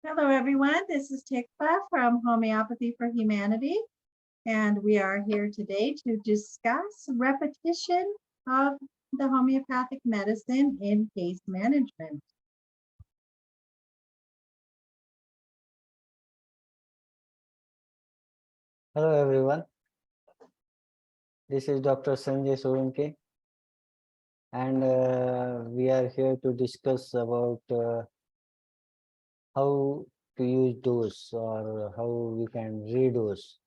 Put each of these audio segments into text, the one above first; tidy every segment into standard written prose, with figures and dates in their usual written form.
Hello, everyone. This is Tikva from Homeopathy for Humanity, and we are here today to discuss repetition of the homeopathic medicine in case management. Hello everyone, this is Dr. Sanjay Solanki, and we are here to discuss about how to use dose or how we can redose.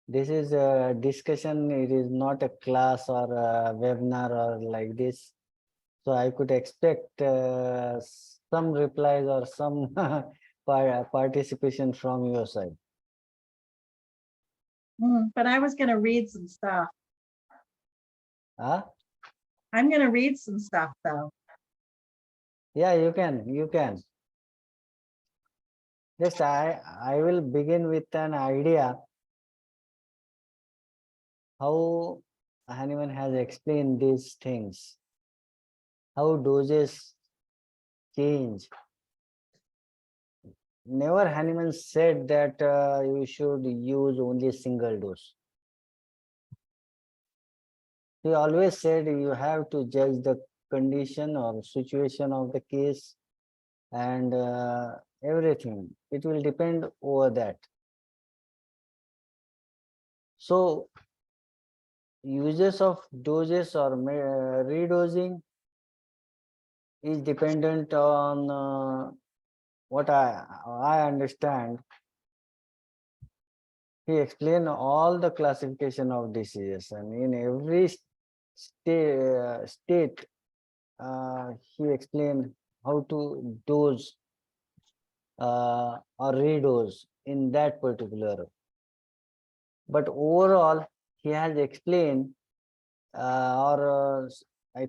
This is a discussion, it is not a class or a webinar or like this. So I could expect some replies or some participation from your side. But I was going to read some stuff. Huh? I'm going to read some stuff, though. Yeah, you can. Just I will begin with an idea how Hahnemann has explained these things, how doses change. Never Hahnemann said that you should use only single dose. He always said you have to judge the condition or situation of the case and everything. It will depend over that. So uses of doses or redosing is dependent on what I understand. He explained all the classification of diseases, and in every state he explained how to dose or redose in that particular. But overall, he has explained I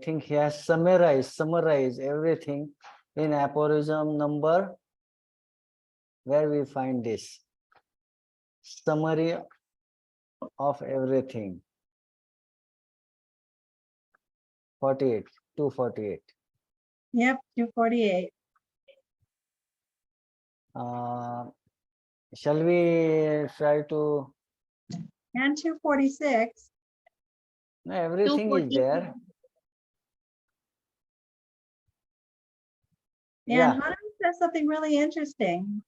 think he has summarized everything in aphorism number, where we find this summary of everything. 248. Yep, 248. Shall we try to? And 246. No, everything is there. And Hannah says something really interesting.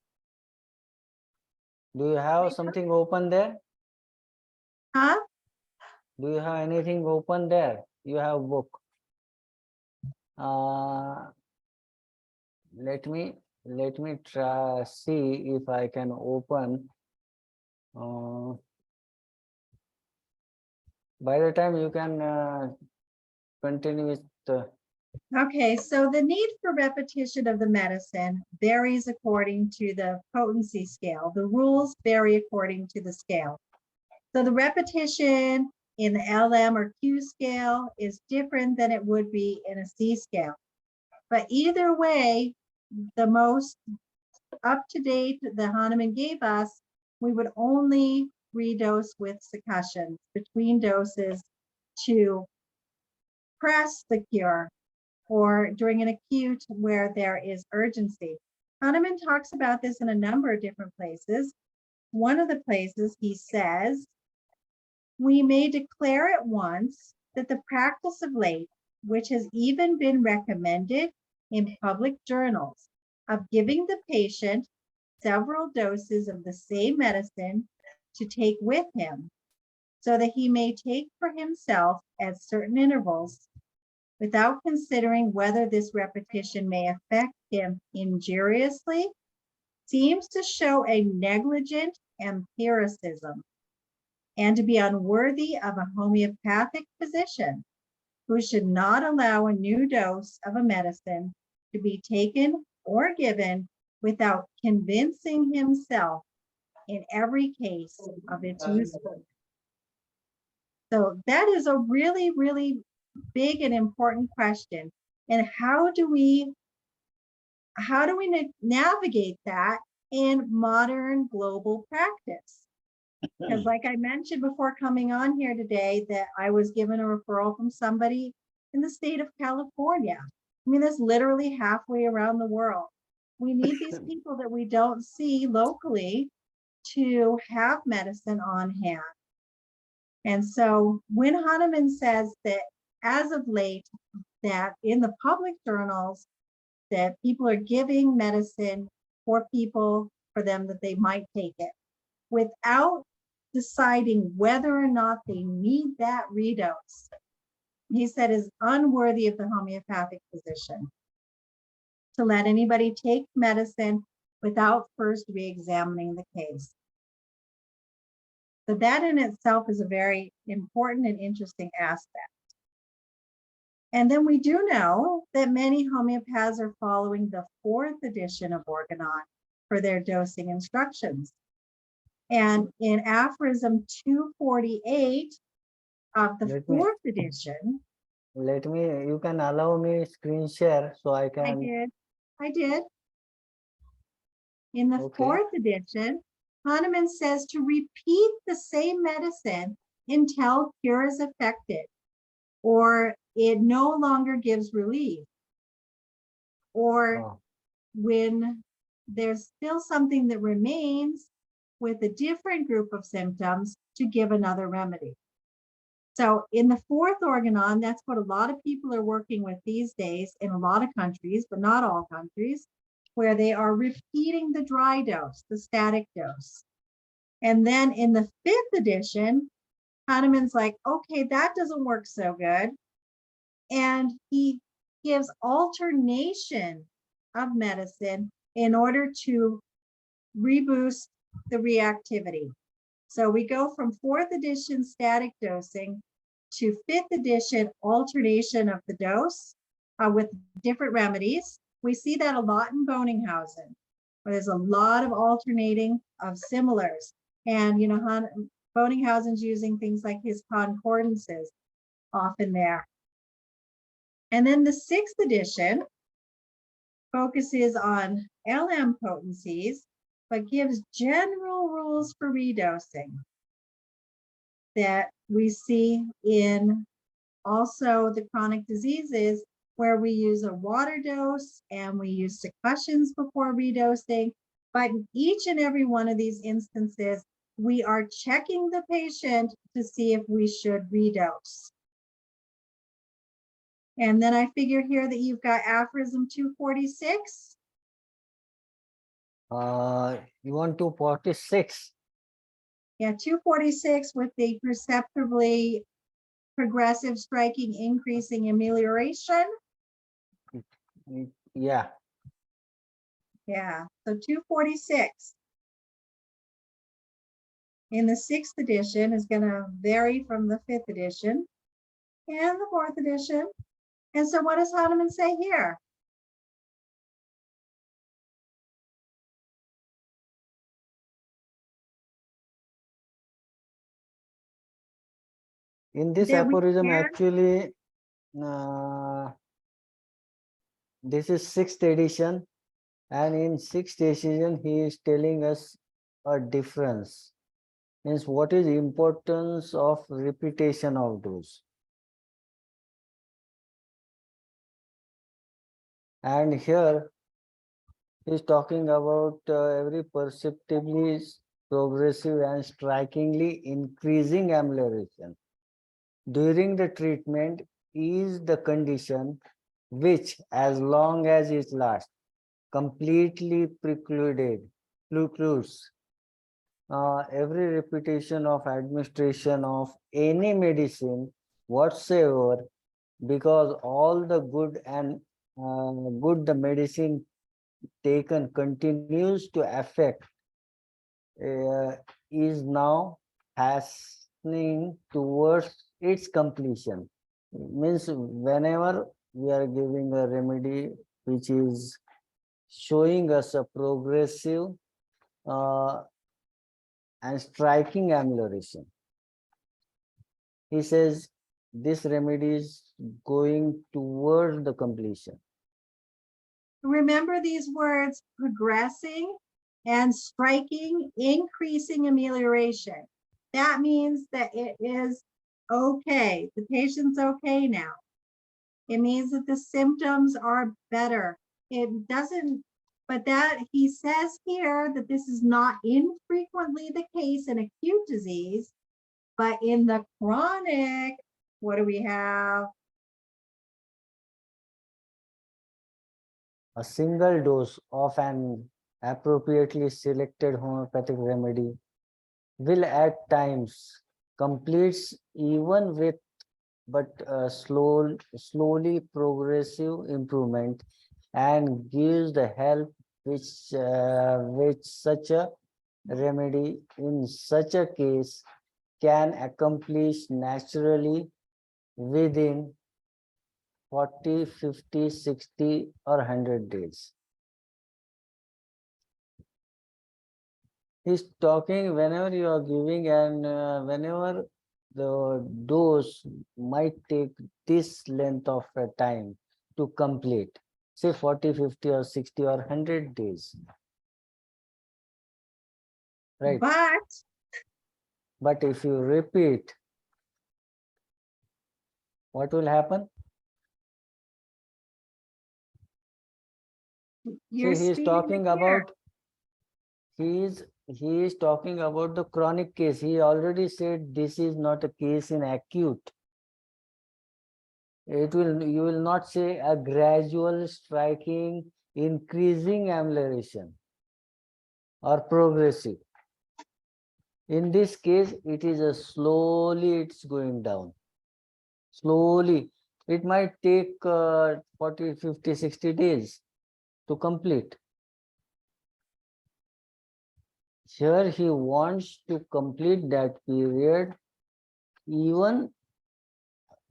Do you have something open there? Huh? Do you have anything open there? You have book. Let me try see if I can open. By the time you can continue with the. Okay, so the need for repetition of the medicine varies according to the potency scale. The rules vary according to the scale. So the repetition in the LM or Q scale is different than it would be in a C scale. But either way, the most up-to-date that Hahnemann gave us, we would only redose with succussions between doses to press the cure or during an acute where there is urgency. Hahnemann talks about this in a number of different places. One of the places he says, we may declare at once that the practice of late, which has even been recommended in public journals, of giving the patient several doses of the same medicine to take with him, so that he may take for himself at certain intervals, without considering whether this repetition may affect him injuriously, seems to show a negligent empiricism and to be unworthy of a homeopathic physician, who should not allow a new dose of a medicine to be taken or given without convincing himself in every case of its usefulness. So that is a really, really big and important question. And how do we navigate that in modern global practice? Because like I mentioned before coming on here today, that I was given a referral from somebody in the state of California. I mean, that's literally halfway around the world. We need these people that we don't see locally to have medicine on hand. And so when Hahnemann says that as of late, that in the public journals, that people are giving medicine for people for them that they might take it without deciding whether or not they need that redose, he said is unworthy of the homeopathic physician to let anybody take medicine without first re-examining the case. So that in itself is a very important and interesting aspect. And then we do know that many homeopaths are following the 4th edition of Organon for their dosing instructions. And in aphorism 248 of the Let me 4th edition, you can allow me screen share so I can. I did. In the Okay. 4th edition, Hahnemann says to repeat the same medicine until cure is effected, or it no longer gives relief, or Oh, when there's still something that remains with a different group of symptoms, to give another remedy. So in the 4th Organon, that's what a lot of people are working with these days in a lot of countries, but not all countries, where they are repeating the dry dose, the static dose. And then in the 5th edition, Hahnemann's like, okay, that doesn't work so good. And he gives alternation of medicine in order to reboost the reactivity. So we go from 4th edition static dosing to 5th edition alternation of the dose with different remedies. We see that a lot in Bonninghausen, where there's a lot of alternating of similars. And, you know, Bonninghausen's using things like his concordances often there. And then the 6th edition focuses on LM potencies, but gives general rules for redosing that we see in also the chronic diseases, where we use a water dose and we use sequestrations before redosing. But in each and every one of these instances, we are checking the patient to see if we should redose. And then I figure here that you've got aphorism 246. You want 246? Yeah, 246 with the perceptibly progressive, striking, increasing amelioration. Yeah. Yeah, so 246 in the 6th edition is going to vary from the 5th edition and the 4th edition. And so what does Hahnemann say here? In this That we aphorism, can, actually, this is 6th edition, and in 6th edition, he is telling us a difference. Means what is importance of repetition of dose. And here he is talking about every perceptibly progressive and strikingly increasing amelioration during the treatment is the condition which, as long as it lasts, completely precludes every repetition of administration of any medicine whatsoever, because all the good and good the medicine taken continues to affect is now hastening towards its completion. Means whenever we are giving a remedy which is showing us a progressive uh, and striking amelioration, he says this remedy is going towards the completion. remember these words, progressing and striking, increasing amelioration. That means that it is okay. The patient's okay now. It means that the symptoms are better. It doesn't, but that he says here that this is not infrequently the case in acute disease, but in the chronic, what do we have? A single dose of an appropriately selected homeopathic remedy will at times completes even with slowly progressive improvement and gives the help which such a remedy in such a case can accomplish naturally within 40, 50, 60 or 100 days. He's talking whenever you are giving and whenever the dose might take this length of a time to complete, say 40, 50 or 60 or 100 days, right? But if you repeat, what will happen? You're See, he is speeding talking the cure. about he is talking about the chronic case. He already said this is not a case in acute. You will not say a gradual striking increasing amelioration or progressive. In this case, it is a slowly it's going down. Slowly. It might take 40, 50, 60 days to complete. Here he wants to complete that period even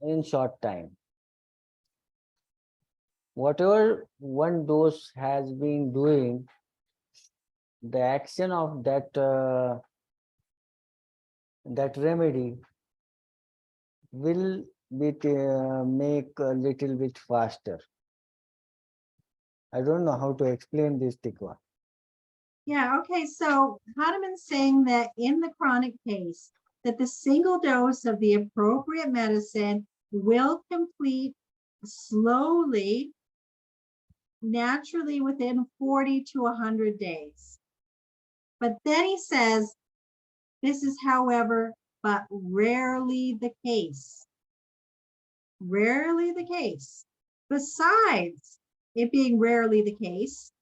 in short time. Whatever one dose has been doing, the action of that remedy will make a little bit faster. I don't know how to explain this, Tikwa. Yeah, okay, so Hahnemann's saying that in the chronic case, that the single dose of the appropriate medicine will complete slowly, naturally within 40 to 100 days. But then he says, this is, however, but rarely the case. Rarely the case. Besides it being rarely the case,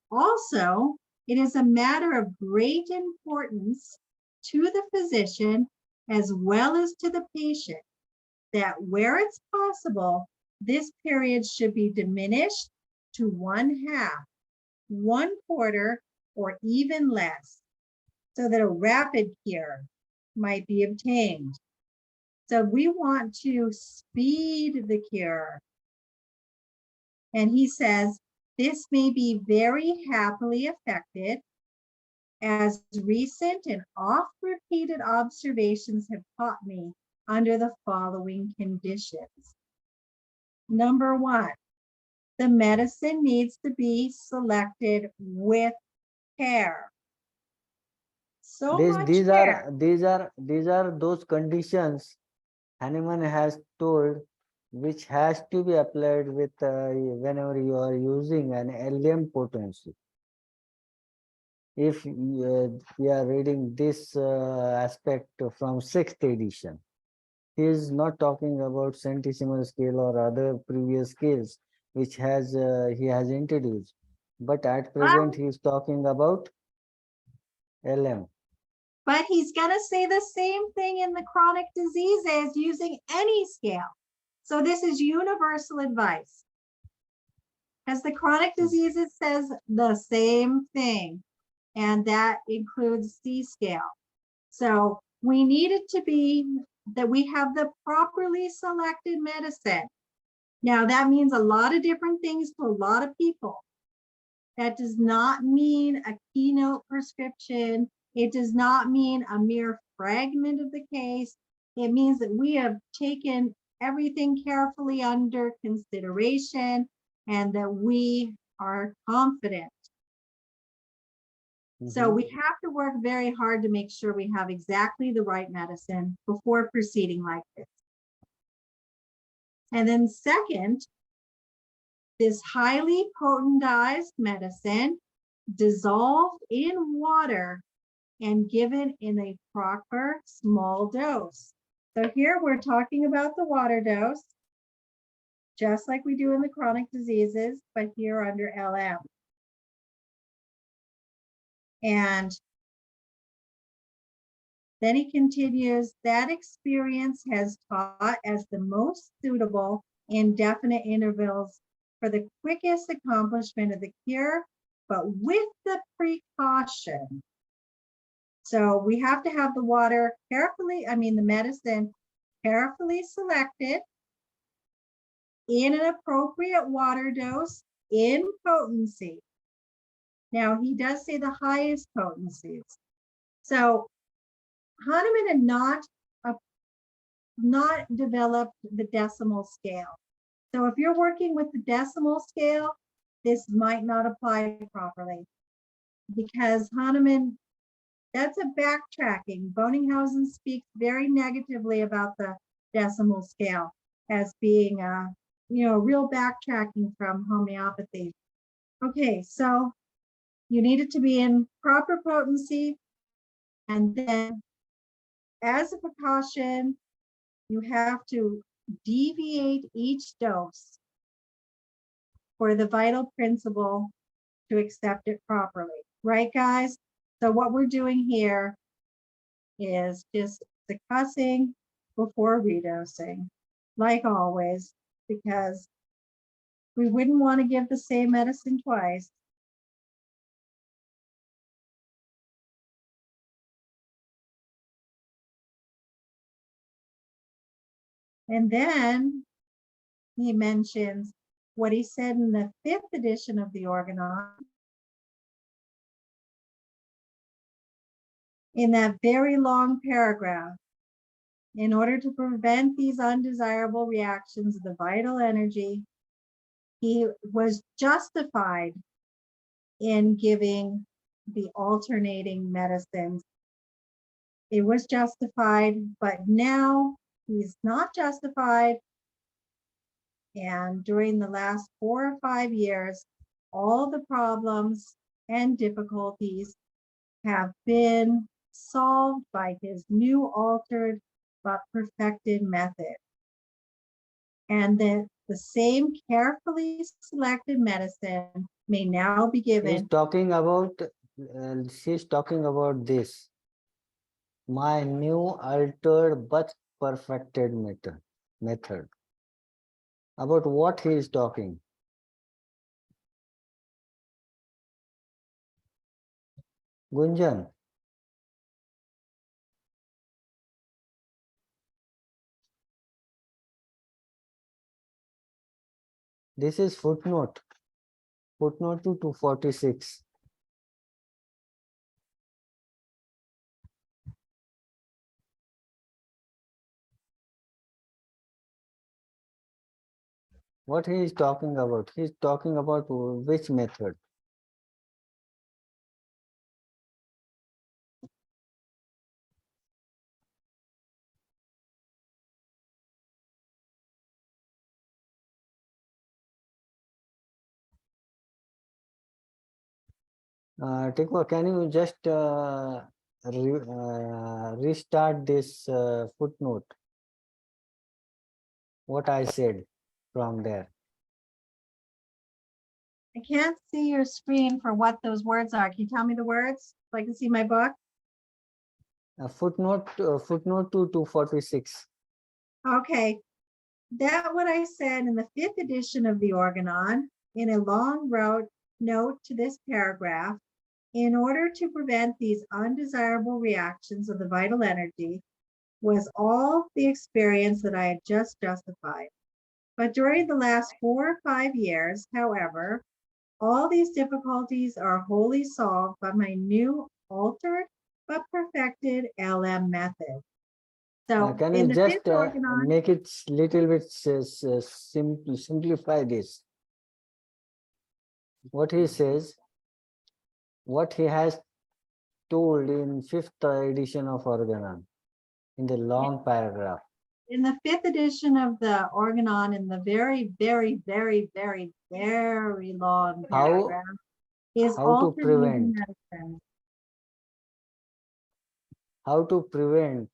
also, it is a matter of great importance to the physician as well as to the patient that where it's possible, this period should be diminished to 1/2, 1/4, or even less, so that a rapid cure might be obtained. So we want to speed the cure. And he says, this may be very happily effected, as recent and oft-repeated observations have taught me under the following conditions. Number 1, the medicine needs to be selected with care. These are those conditions Hahnemann has told which has to be applied with whenever you are using an LM potency. If we are reading this aspect from 6th edition, he is not talking about centesimal scale or other previous scales which he has introduced, but at present he is talking about LM. But he's going to say the same thing in the chronic diseases using any scale. So this is universal advice. As the chronic diseases says the same thing, and that includes C scale. So we need it to be that we have the properly selected medicine. Now that means a lot of different things to a lot of people. That does not mean a keynote prescription. It does not mean a mere fragment of the case. It means that we have taken everything carefully under consideration and that we are confident. So we have to work very hard to make sure we have exactly the right medicine before proceeding like this. And then second, this highly potentized medicine dissolved in water and given in a proper small dose. So here we're talking about the water dose, just like we do in the chronic diseases, but here under LM. And then he continues, that experience has taught as the most suitable in definite intervals for the quickest accomplishment of the cure, but with the precaution. So we have to have the water carefully, the medicine carefully selected in an appropriate water dose in potency. Now he does say the highest potencies. So Hahnemann had not developed the decimal scale. So if you're working with the decimal scale, this might not apply properly because Hahnemann, that's a backtracking. Bonninghausen speaks very negatively about the decimal scale as being real backtracking from homeopathy. Okay, so you need it to be in proper potency, and then as a precaution, you have to deviate each dose for the vital principle to accept it properly. Right, guys? So what we're doing here is just discussing before redosing, like always, because we wouldn't want to give the same medicine twice. And then he mentions what he said in the 5th edition of the Organon, in that very long paragraph. In order to prevent these undesirable reactions of the vital energy, he was justified in giving the alternating medicines. It was justified, but now he's not justified. And during the last 4 or 5 years, all the problems and difficulties have been solved by his new altered but perfected method. And that the same carefully selected medicine may now be given. She's talking about this, my new altered but perfected method. About what he is talking? Gunjan. This is footnote to 246. What he is talking about? He is talking about which method? Tikwa, can you just restart this footnote? What I said from there. I can't see your screen for what those words are. Can you tell me the words so I can see my book? Footnote to 246. Okay, that what I said in the 5th edition of the Organon in a long note to this paragraph. In order to prevent these undesirable reactions of the vital energy was all the experience that I had just justified. But during the last 4 or 5 years, however, all these difficulties are wholly solved by my new altered but perfected LM method. So can in you the just 5th Organon, make it little bit simplify this? What he says, what he has told in 5th edition of Organon, in the long paragraph. in the 5th edition of the Organon, in the very, very, very, very, very long paragraph, is how to alternating prevent medicine. how to prevent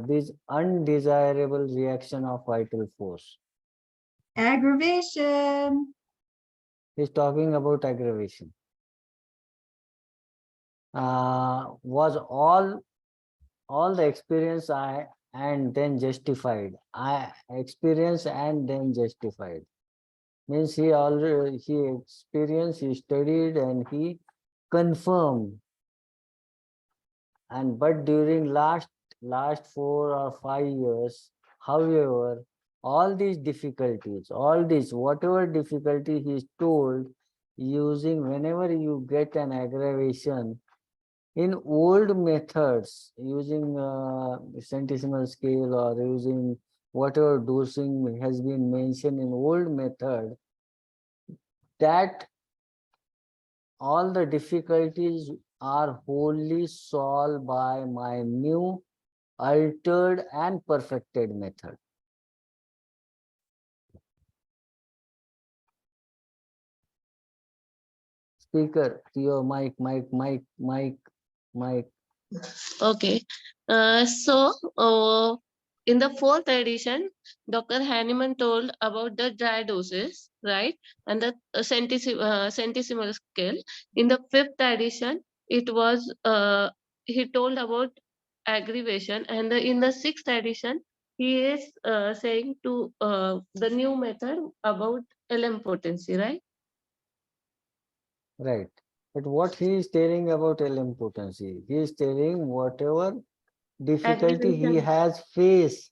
this undesirable reaction of vital force. Aggravation. He's talking about aggravation. Was all the experience I and then justified. I experienced and then justified. Means he already he experienced, he studied, and he confirmed. And but during last 4 or 5 years, however, all these difficulties, all this whatever difficulty he is told, using whenever you get an aggravation in old methods, using centesimal scale or using whatever dosing has been mentioned in old method, that all the difficulties are wholly solved by my new altered and perfected method. Speaker, to your mic. Okay. In the 4th edition, Dr. Hanneman told about the dry doses, right? And the centesimal scale. In the 5th edition, it was he told about aggravation, and in the 6th edition, he is saying to the new method about LM potency, right? Right. But what he is telling about LM potency, he is telling whatever difficulty he Aggravation. has faced,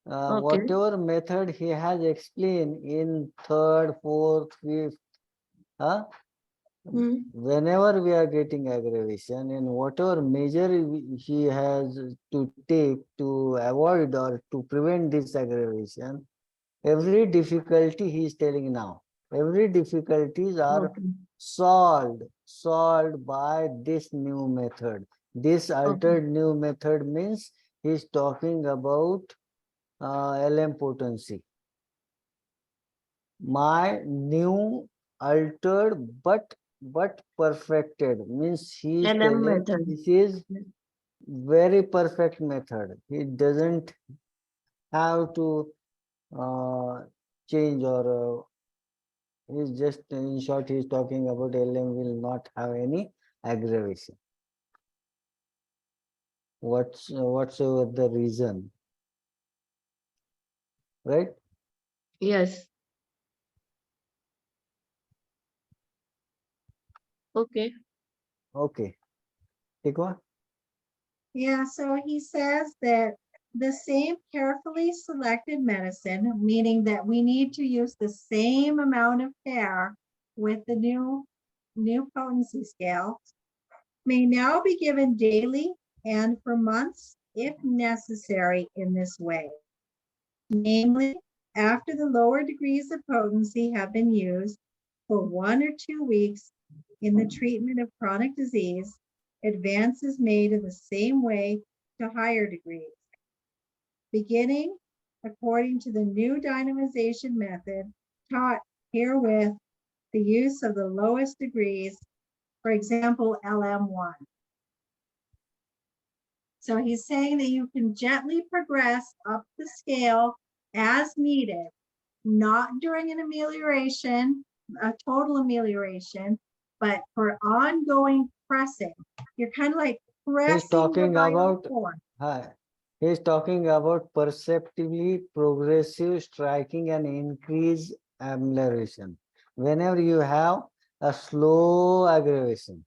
Okay. whatever method he has explained in third, fourth, fifth, huh? Hmm. Whenever we are getting aggravation and whatever measure he has to take to avoid or to prevent this aggravation, every difficulty he is telling now, every difficulties are Okay. solved by this new method. This Okay. altered new method means he is talking about LM potency. My new altered but perfected means he is LM telling method. this is very perfect method. He doesn't have to uh, change or he's just in short he's talking about LM will not have any aggravation. Whatsoever the reason, right? Yes. Okay. Okay. Tikwa? Yeah, so he says that the same carefully selected medicine, meaning that we need to use the same amount of care with the new potency scale, may now be given daily and for months if necessary in this way. Namely, after the lower degrees of potency have been used for 1 or 2 weeks in the treatment of chronic disease, advance is made in the same way to higher degrees. Beginning according to the new dynamization method taught herewith the use of the lowest degrees, for example, LM1. So he's saying that you can gently progress up the scale as needed, not during an amelioration, a total amelioration, but for ongoing pressing. You're kind of like He's pressing the talking vital about force. he's talking about perceptively progressive striking and increased amelioration. Whenever you have a slow aggravation,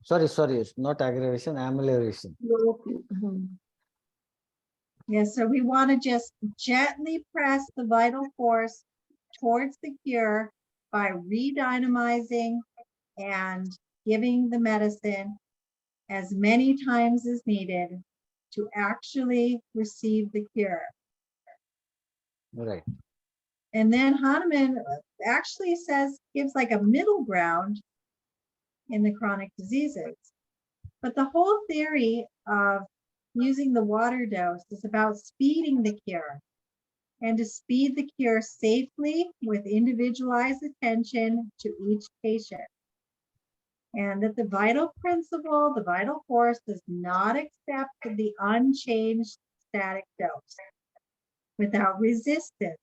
sorry, it's not aggravation, amelioration. Mhm. Yes, so we want to just gently press the vital force towards the cure by redynamizing and giving the medicine as many times as needed to actually receive the cure. Right. And then Hahnemann actually gives like a middle ground in the chronic diseases. But the whole theory of using the water dose is about speeding the cure and to speed the cure safely with individualized attention to each patient. And that the vital principle, the vital force does not accept the unchanged static dose without resistance.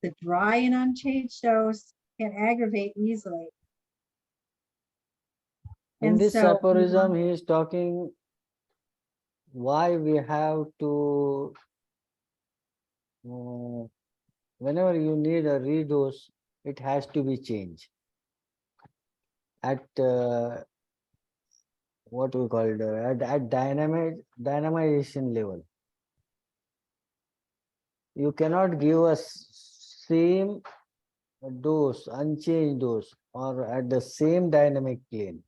The dry and unchanged dose can aggravate easily. In And this so, aphorism, he is talking why we have to, whenever you need a redose, it has to be changed at what we call at dynamization level. You cannot give a same dose, unchanged dose, or at the same dynamic plane.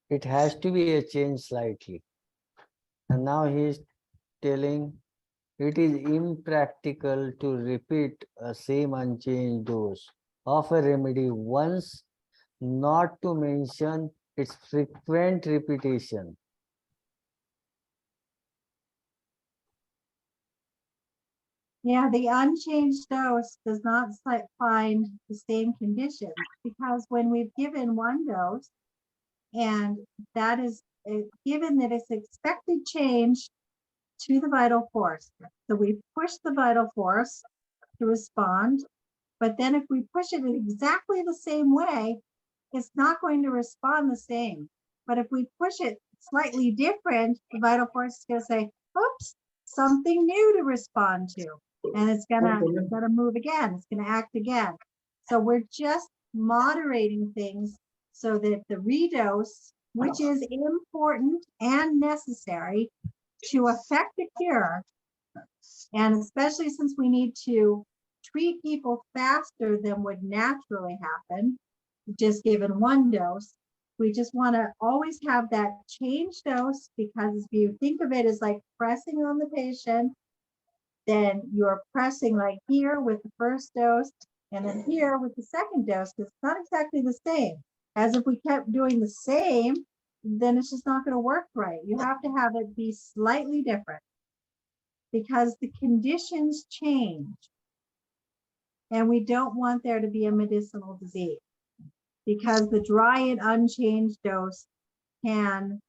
It has to be a change slightly. And now he is telling it is impractical to repeat a same unchanged dose of a remedy once, not to mention its frequent repetition. yeah, the unchanged dose does not find the same conditions because when we've given one dose and that is given that it's expected change to the vital force. So we push the vital force to respond, but then if we push it in exactly the same way, it's not going to respond the same. But if we push it slightly different, the vital force is going to say, oops, something new to respond to. And it's gonna move again, it's gonna act again. So we're just moderating things so that the redose, which is important and necessary to affect the cure, and especially since we need to treat people faster than would naturally happen, just given one dose, we just want to always have that change dose because if you think of it as like pressing on the patient, then you're pressing like here with the first dose and then here with the second dose because it's not exactly the same. As if we kept doing the same, then it's just not going to work right. You have to have it be slightly different because the conditions change and we don't want there to be a medicinal disease because the dry and unchanged dose can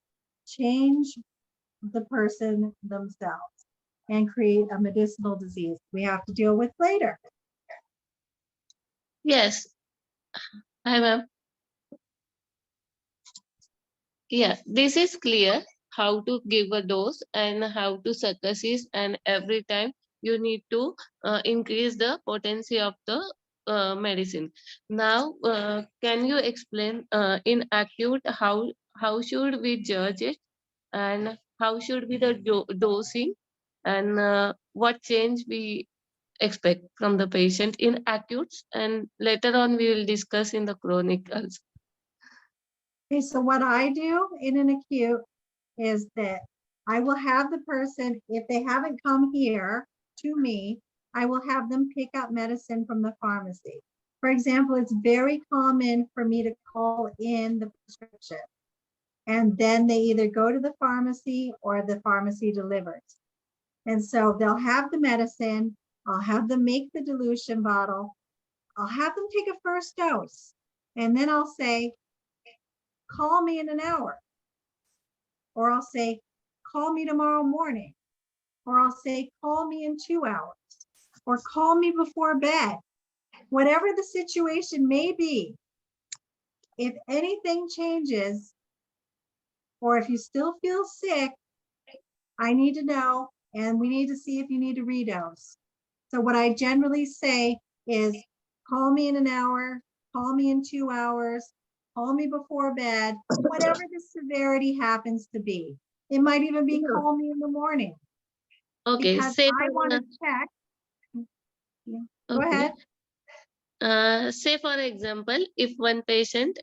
change the person themselves and create a medicinal disease we have to deal with later. Yes, hi ma'am. Yeah, this is clear how to give a dose and how to successes, and every time you need to increase the potency of the medicine. Now, can you explain in acute how should we judge it and how should be the dosing and what change we expect from the patient in acutes, and later on we will discuss in the chronic also. Okay, so what I do in an acute is that I will have the person, if they haven't come here to me, I will have them pick up medicine from the pharmacy. For example, it's very common for me to call in the prescription and then they either go to the pharmacy or the pharmacy delivers. And so they'll have the medicine, I'll have them make the dilution bottle, I'll have them take a first dose, and then I'll say, call me in an hour. Or I'll say, call me tomorrow morning. Or I'll say, call me in 2 hours. Or call me before bed. Whatever the situation may be, if anything changes, or if you still feel sick, I need to know, and we need to see if you need to redose. So what I generally say is call me in an hour, call me in 2 hours, call me before bed, whatever the severity happens to be. It might even be call me in the morning. Okay, Because say I want to for, check. Yeah, go okay. ahead. Say for example, if one patient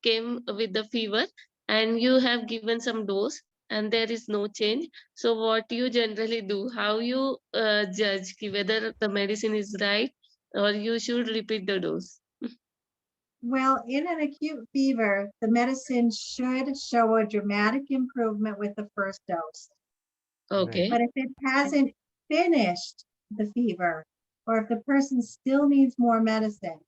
came with the fever and you have given some dose and there is no change, so what you generally do, how you judge whether the medicine is right or you should repeat the dose? Well, in an acute fever, the medicine should show a dramatic improvement with the first dose. Okay. But if it hasn't finished the fever, or if the person still needs more medicine,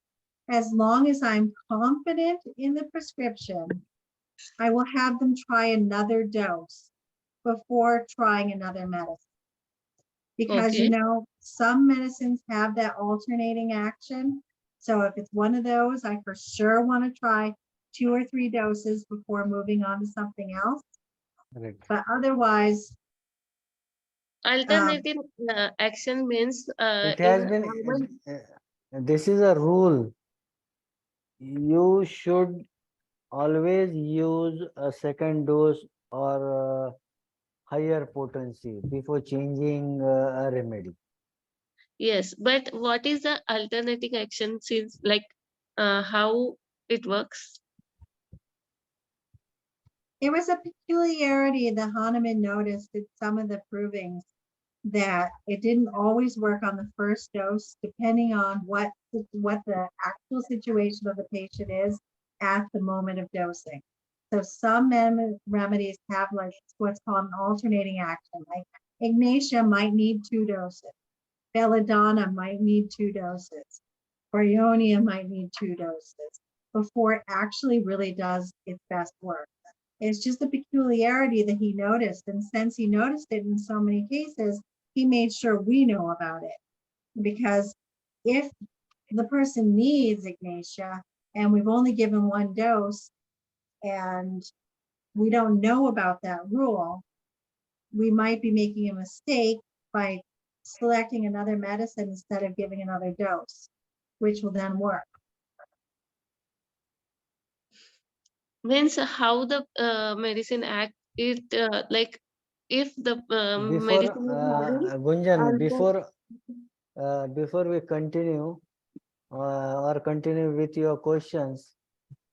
as long as I'm confident in the prescription, I will have them try another dose before trying another medicine. Because, Okay. some medicines have that alternating action. So if it's one of those, I for sure want to try 2 or 3 doses before moving on to something else. Right. But otherwise, Alternative action means It has in how much? been, this is a rule. You should always use a second dose or higher potency before changing a remedy. Yes, but what is the alternative action since like how it works? it was a peculiarity that Hahnemann noticed in some of the provings that it didn't always work on the first dose, depending on what the actual situation of the patient is at the moment of dosing. So some remedies have like what's called an alternating action. Like Ignatia might need 2 doses. Belladonna might need 2 doses. Bryonia might need 2 doses before it actually really does its best work. It's just a peculiarity that he noticed. And since he noticed it in so many cases, he made sure we know about it. Because if the person needs Ignatia and we've only given 1 dose and we don't know about that rule, we might be making a mistake by selecting another medicine instead of giving another dose, which will then work. Means how the medicine act it like if the Before, medicine is having Gunjan, alter before we continue or continue with your questions,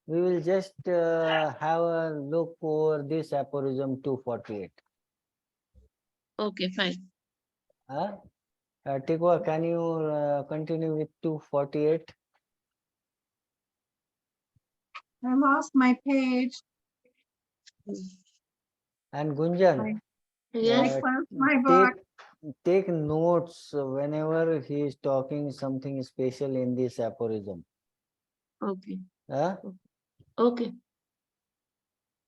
we will just have a look over this aphorism 248. okay, fine. Tikwa, can you continue with 248? I lost my page. And Gunjan, I Yes, closed my take book. take notes whenever he is talking something special in this aphorism. okay, Huh? okay.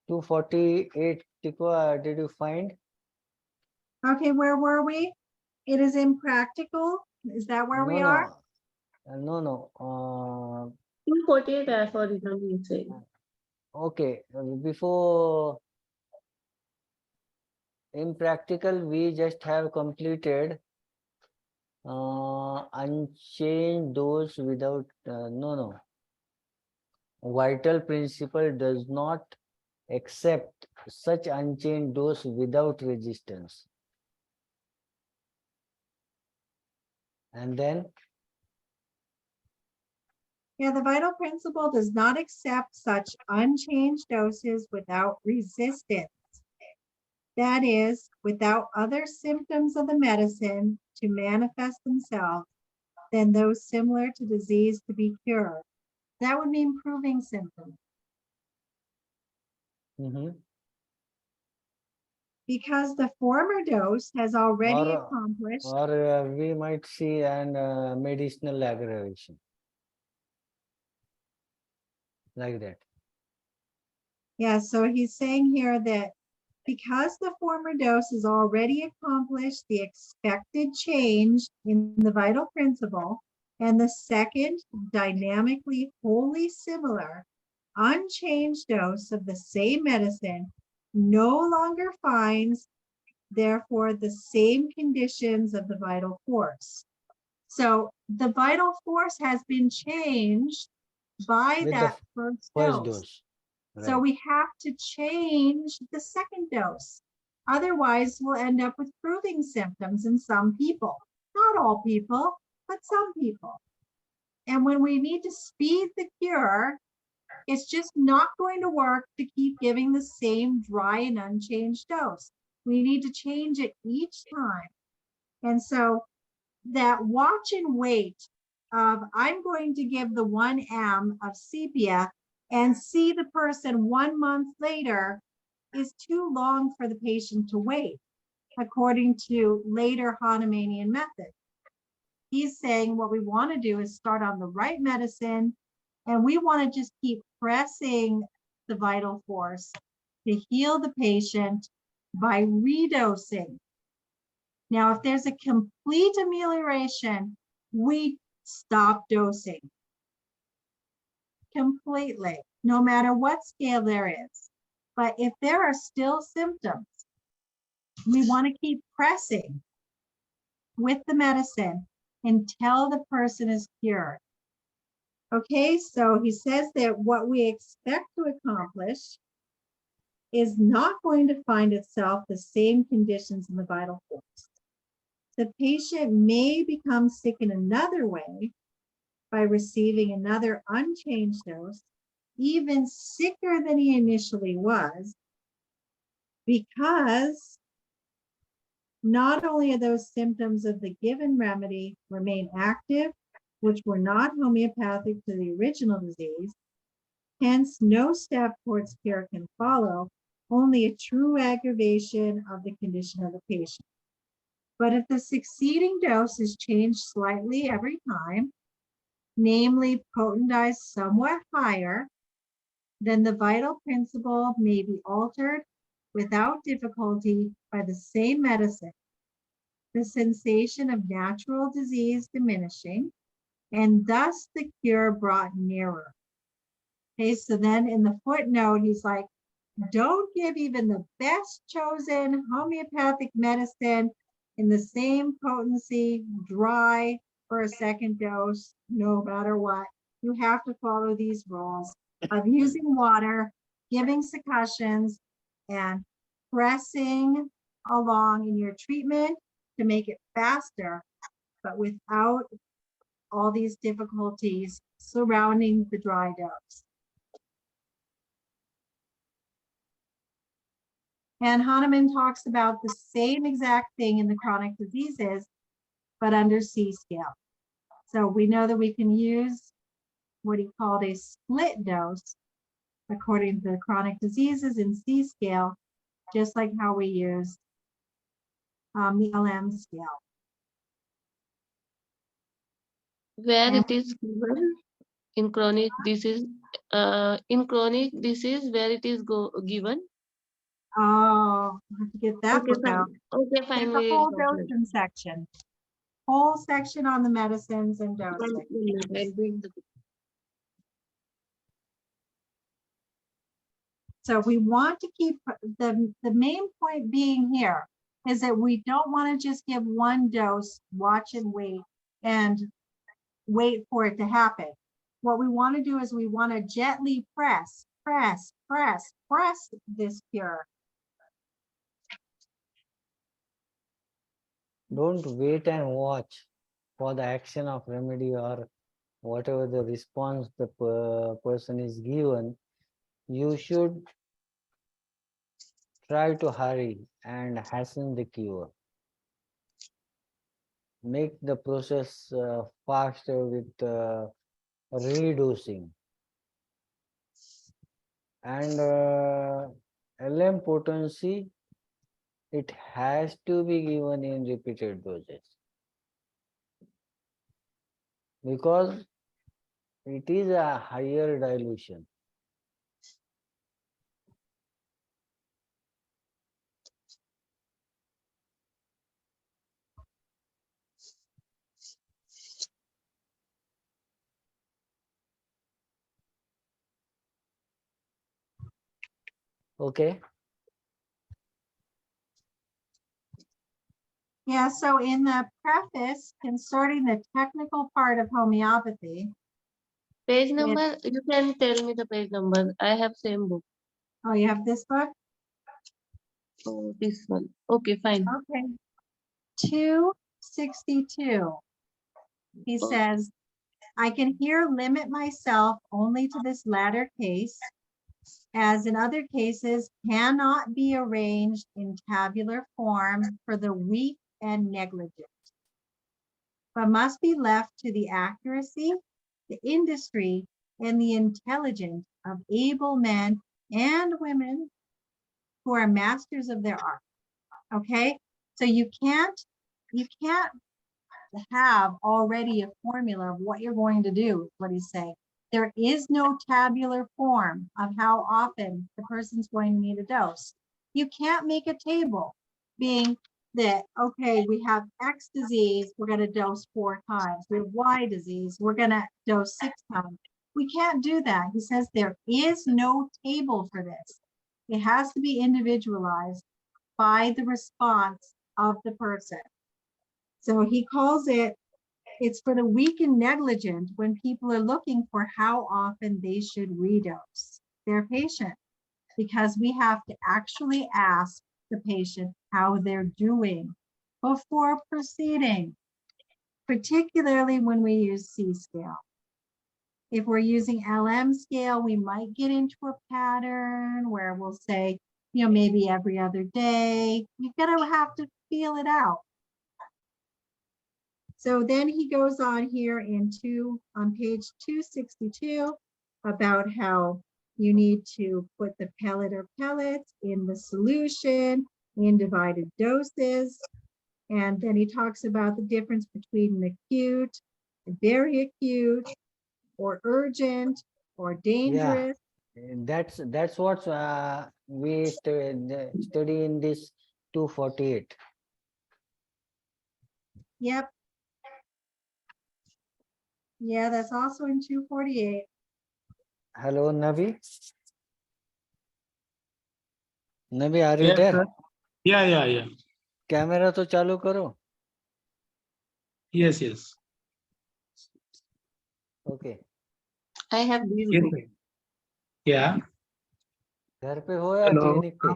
248, Tikwa, did you find? Okay, where were we? It is impractical. Is that where we are? No. 248 aphorism you say. Okay, before impractical, we just have completed unchanged dose without, no. Vital principle does not accept such unchanged dose without resistance. And then, Yeah, the vital principle does not accept such unchanged doses without resistance. That is, without other symptoms of the medicine to manifest themselves than those similar to disease to be cured. That would mean proving symptoms. Because the former dose has already accomplished. Or we might see an medicinal aggravation. Like that. Yeah, so he's saying here that because the former dose has already accomplished the expected change in the vital principle, and the second dynamically wholly similar, unchanged dose of the same medicine no longer finds, therefore, the same conditions of the vital force. So the vital force has been changed by With that the first first dose. dose. So Right. we have to change the second dose. Otherwise, we'll end up with proving symptoms in some people. Not all people, but some people. And when we need to speed the cure, it's just not going to work to keep giving the same dry and unchanged dose. We need to change it each time. And so that watch and wait of I'm going to give the 1 of sepia and see the person 1 month later is too long for the patient to wait, according to later Hahnemannian method. He's saying what we want to do is start on the right medicine, and we want to just keep pressing the vital force to heal the patient by redosing. Now, if there's a complete amelioration, we stop dosing completely, no matter what scale there is. But if there are still symptoms, we want to keep pressing with the medicine until the person is cured. Okay, so he says that what we expect to accomplish is not going to find itself the same conditions in the vital force. The patient may become sick in another way by receiving another unchanged dose, even sicker than he initially was, because not only are those symptoms of the given remedy remain active, which were not homeopathic to the original disease, hence no step towards cure can follow, only a true aggravation of the condition of the patient. But if the succeeding dose is changed slightly every time, namely potentized somewhat higher, then the vital principle may be altered without difficulty by the same medicine, the sensation of natural disease diminishing, and thus the cure brought nearer. Okay, so then in the footnote, he's like, don't give even the best chosen homeopathic medicine in the same potency dry for a second dose, no matter what. You have to follow these rules of using water, giving succussions, and pressing along in your treatment to make it faster, but without all these difficulties surrounding the dry dose. And Hahnemann talks about the same exact thing in the chronic diseases, but under C scale. So we know that we can use what he called a split dose according to the chronic diseases in C scale, just like how we use the LM scale. Where And it is given in chronic disease, where it is given. oh, I have to get that Okay, book fine. out. Okay, fine. There's a We whole will complete. dosing section, whole section on the medicines and One dosing. minute, I'll bring the book. So we want to keep the main point being here is that we don't want to just give one dose, watch and wait for it to happen. What we want to do is we want to gently press this cure. Don't wait and watch for the action of remedy or whatever the response the person is given. You should try to hurry and hasten the cure. Make the process faster with redosing. And LM potency, it has to be given in repeated doses because it is a higher dilution. Okay. Yeah, so in the preface concerning the technical part of homeopathy, Page number, you can tell me the page number. I have same book. oh, you have this book? Oh, this one. Okay, fine. Okay. 262. He Oh, says, I can here limit myself only to this latter case, as in other cases cannot be arranged in tabular form for the weak and negligent. but must be left to the accuracy, the industry, and the intelligence of able men and women who are masters of their art. Okay, so you can't have already a formula of what you're going to do, is what he's saying. There is no tabular form of how often the person's going to need a dose. You can't make a table being that, okay, we have X disease, we're going to dose 4 times. We have Y disease, we're going to dose 6 times. We can't do that. He says there is no table for this. It has to be individualized by the response of the person. So he calls it, it's for the weak and negligent when people are looking for how often they should redose their patient, because we have to actually ask the patient how they're doing before proceeding, particularly when we use C scale. If we're using LM scale, we might get into a pattern where we'll say, you know, maybe every other day. You're gonna have to feel it out. So then he goes on here on page 262 about how you need to put the pellet or pellets in the solution in divided doses. And then he talks about the difference between an acute, very acute, or urgent, or dangerous. That's what we study in this 248. Yep. Yeah, that's also in 248. Hello, Navi. Navi, are you Yes, there? sir. Yeah. Camera to चालू करो. Yes, yes. Okay. I have these Yes, books. sir. Yeah. घर पे हो या Hello. Clinic पे?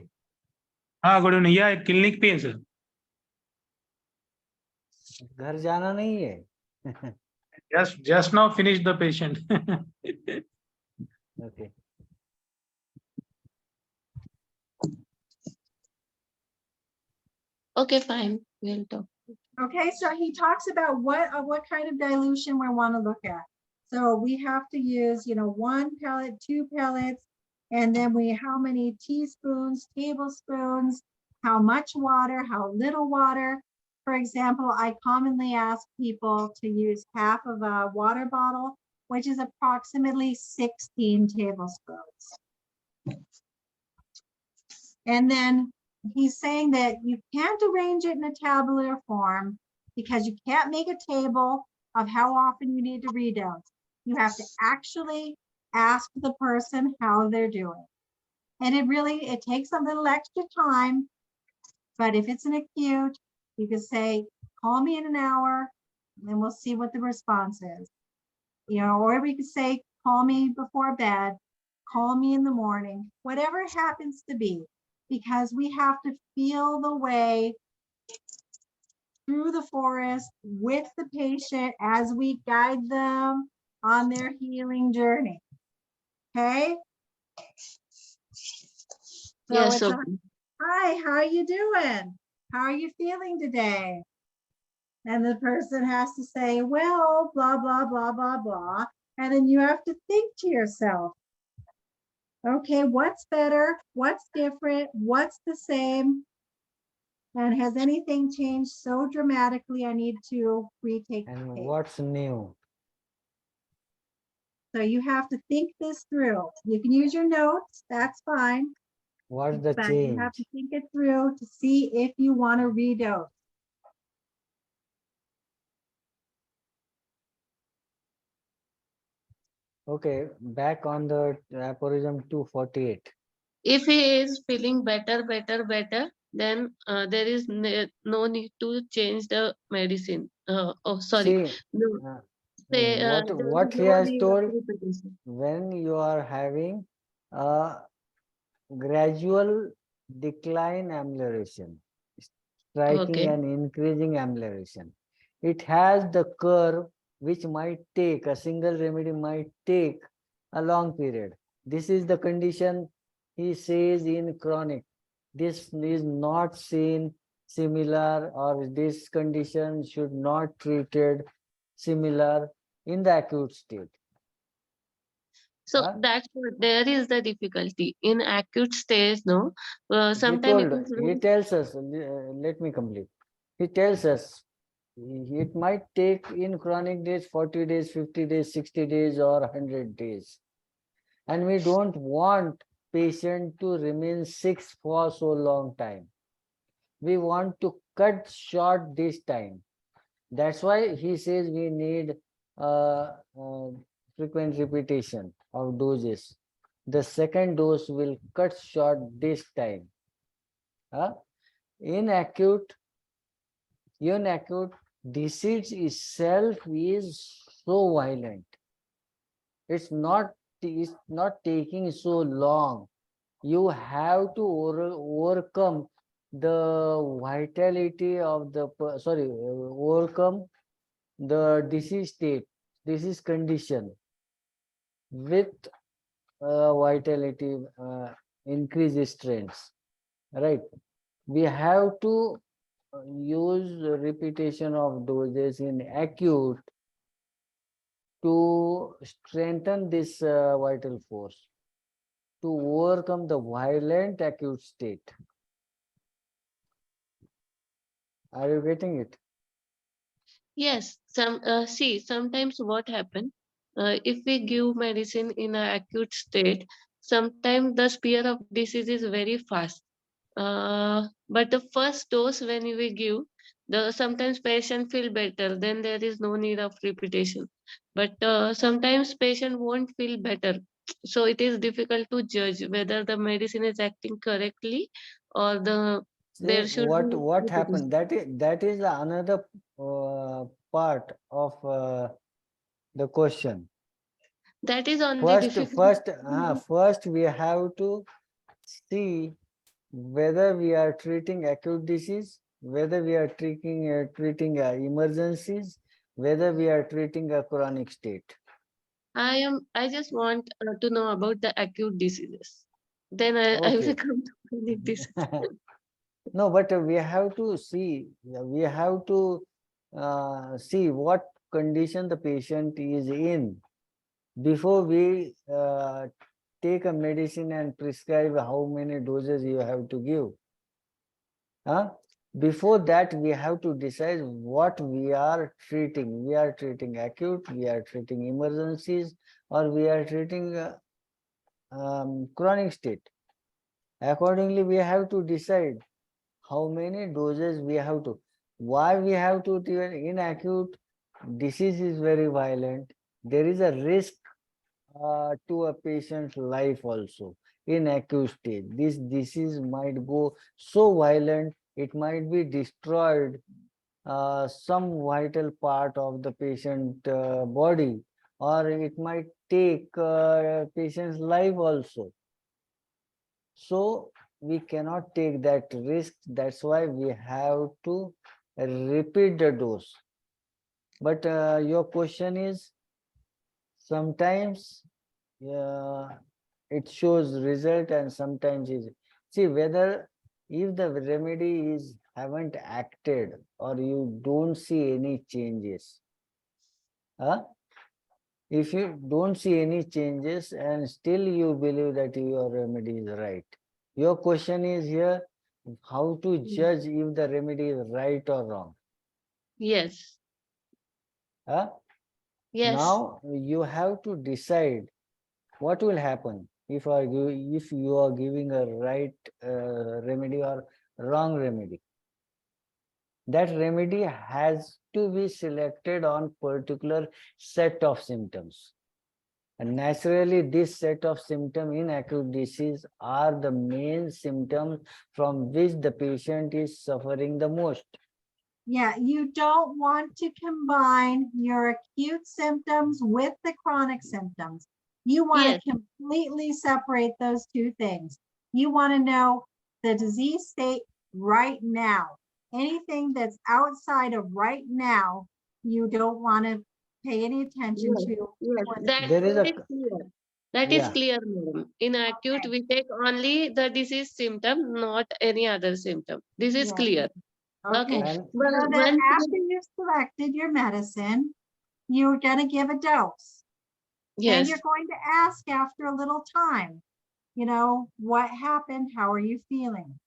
हाँ, good evening. या clinic पे है सर। घर जाना नहीं है. Just now finished the patient. Okay. Okay, fine. We'll talk. Okay, so he talks about what kind of dilution we want to look at. So we have to use, you know, 1 pellet, 2 pellets, and then how many teaspoons, tablespoons, how much water, how little water. For example, I commonly ask people to use half of a water bottle, which is approximately 16 tablespoons. And then he's saying that you can't arrange it in a tabular form because you can't make a table of how often you need to redose. You have to actually ask the person how they're doing. And it takes a little extra time, but if it's an acute, you can say, call me in an hour and we'll see what the response is. You know, or we could say, call me before bed, call me in the morning, whatever it happens to be, because we have to feel the way through the forest with the patient as we guide them on their healing journey. Okay? So Yes, it's so hi, how are you doing? How are you feeling today? And the person has to say, well, blah, blah, blah, blah, blah. And then you have to think to yourself, okay, what's better? What's different? What's the same? And has anything changed so dramatically I need to retake the And case? what's new? So you have to think this through. You can use your notes, that's fine. What's the But you have change? to think it through to see if you want to redose. Okay, back on the aphorism 248. if he is feeling better, then there is no need to change the medicine. Oh, sorry. See, No, uh, there what is he no has told, repetition. when you are having a gradual decline amelioration, striking Okay. and increasing amelioration, it has the curve which might take, a single remedy might take a long period. This is the condition he says in chronic. This is not seen similar, or this condition should not treated similar in the acute state. So Huh? that's what there is the difficulty in acute stage. No, sometimes it is He very. tells us, let me complete. He tells us it might take in chronic days 40 days, 50 days, 60 days, or 100 days. And we don't want patient to remain sick for so long time. We want to cut short this time. That's why he says we need frequent repetition of doses. The second dose will cut short this time. Huh? In acute, disease itself is so violent. It's not taking so long. You have to overcome the vitality of the overcome the disease state, disease condition with vitality, increased strengths, right? We have to use repetition of doses in acute to strengthen this vital force, to overcome the violent acute state. Are you getting it? Yes, sometimes what happen, if we give medicine in an acute state, sometimes the spear of disease is very fast. But the first dose when we give, the sometimes patient feel better, then there is no need of repetition. But sometimes patient won't feel better, so it is difficult to judge whether the medicine is acting correctly or See there should be what happened. repetition. That is another part of the question. That is only difficult. First we have to see whether we are treating acute disease, whether we are treating emergencies, whether we are treating a chronic state. I just want to know about the acute diseases. Then I will Okay. come to chronic disease. No, but we have to see, see what condition the patient is in before we take a medicine and prescribe how many doses you have to give. Huh? Before that, we have to decide what we are treating. We are treating acute, we are treating emergencies, or we are treating chronic state. Accordingly, we have to decide how many doses we have to. Why we have to in acute disease is very violent. There is a risk to a patient's life also in acute stage. This disease might go so violent, it might be destroyed some vital part of the patient body, or it might take patient's life also. So we cannot take that risk. That's why we have to repeat the dose. But your question is, sometimes it shows result and sometimes is, see whether if the remedy is haven't acted or you don't see any changes. Huh? If you don't see any changes and still you believe that your remedy is right. Your question is here, how to judge if the remedy is right or wrong. Yes. Huh? Yes. Now you have to decide what will happen if you are giving a right remedy or wrong remedy. That remedy has to be selected on particular set of symptoms. And naturally, this set of symptoms in acute disease are the main symptoms from which the patient is suffering the most. Yeah, you don't want to combine your acute symptoms with the chronic symptoms. You want Yes. to completely separate those two things. You want to know the disease state right now. Anything that's outside of right now, you don't want to pay any attention Yes. to. Yes. There is That a, is clear. That is yeah, clear, madam. In acute, Okay. we take only the disease symptom, not any other symptom. This is Yeah. clear. Okay. Okay. And Well, So then once after you've selected your medicine, you're gonna give a dose. And yes, you're going to ask after a little time, you know, what happened? How are you feeling?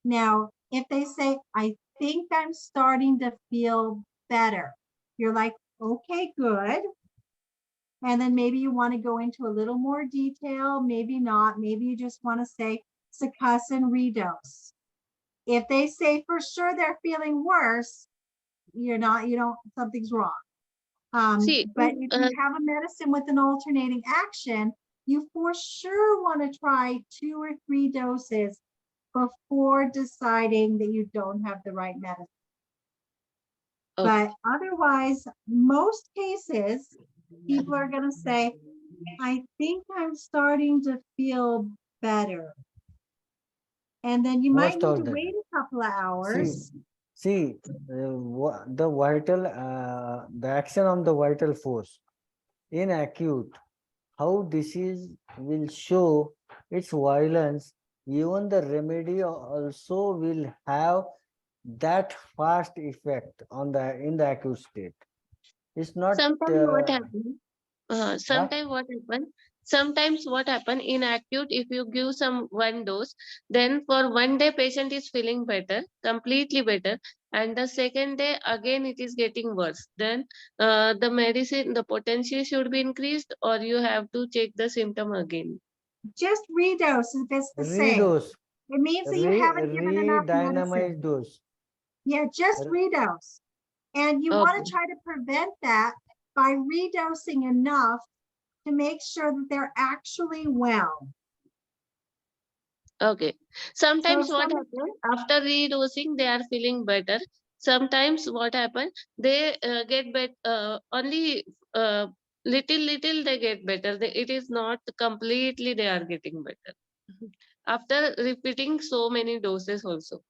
Now, if they say, I think I'm starting to feel better, you're like, okay, good. And then maybe you want to go into a little more detail, maybe not. Maybe you just want to say Succussant redose. If they say for sure they're feeling worse, you're not, you don't, something's wrong. see, But if you have a medicine with an alternating action, you for sure want to try 2 or 3 doses before deciding that you don't have the right medicine. okay. But otherwise, most cases, people are going to say, I think I'm starting to feel better. And then you might most need to of the wait a couple of see hours. see the vital the action on the vital force in acute, how disease will show its violence, even the remedy also will have that fast effect on the in the acute state. It's not Sometimes what happens? huh? Sometimes what happen in acute, if you give some one dose, then for one day patient is feeling better, completely better, and the second day again it is getting worse. Then the medicine, the potency should be increased, or you have to check the symptom again. Just redose if it's the same. Redose, It means that you haven't given enough re-dynamize medicine. dose. Yeah, just R- redose. And you want Okay, to try to prevent that by redosing enough to make sure that they're actually well. okay. So Sometimes what some, happen after redosing, they are feeling better. Sometimes what happen, they get better only little they get better. It is not completely they are getting better after repeating so many doses also.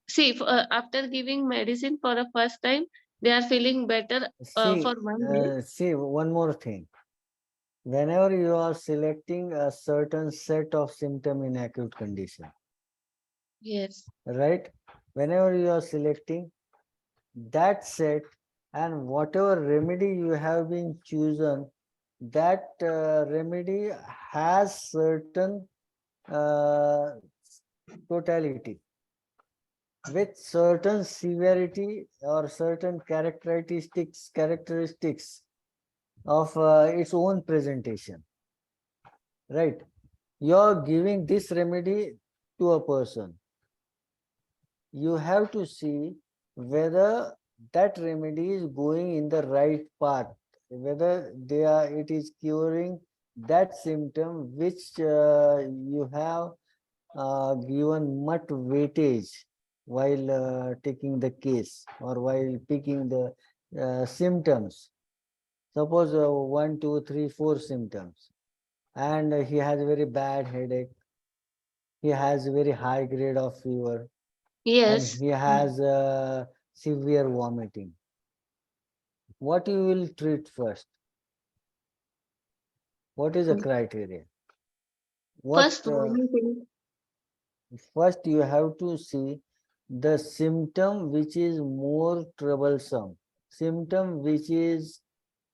See, after giving medicine for a first time, they are feeling better for one day. see one more thing. Whenever you are selecting a certain set of symptom in acute condition, Yes, right? Whenever you are selecting that set and whatever remedy you have been chosen, that remedy has certain uh, totality with certain severity or certain characteristics of its own presentation, right? You're giving this remedy to a person, you have to see whether that remedy is going in the right path, whether it is curing that symptom which you have given much weightage while taking the case or while picking the symptoms. Suppose 1, 2, 3, 4 symptoms, and he has a very bad headache, he has a very high grade of fever, and yes. he has severe vomiting. What you will treat first? What is the criteria? What First vomiting. first you have to see the symptom which is more troublesome, symptom which is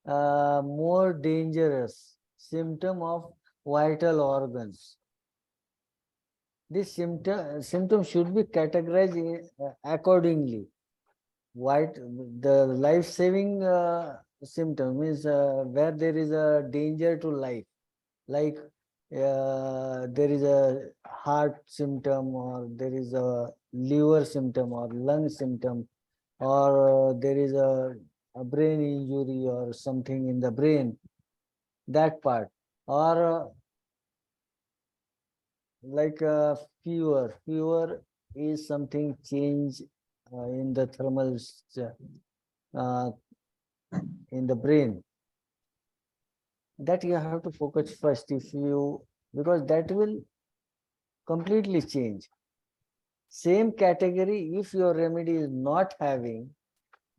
more dangerous, symptom of vital organs. This symptom should be categorized accordingly. White the life-saving symptom is where there is a danger to life, like there is a heart symptom, or there is a liver symptom, or lung symptom, or there is a brain injury or something in the brain, that part, or like fever is something change in the thermal uh, in the brain, that you have to focus first, if you, because that will completely change. Same category, if your remedy is not having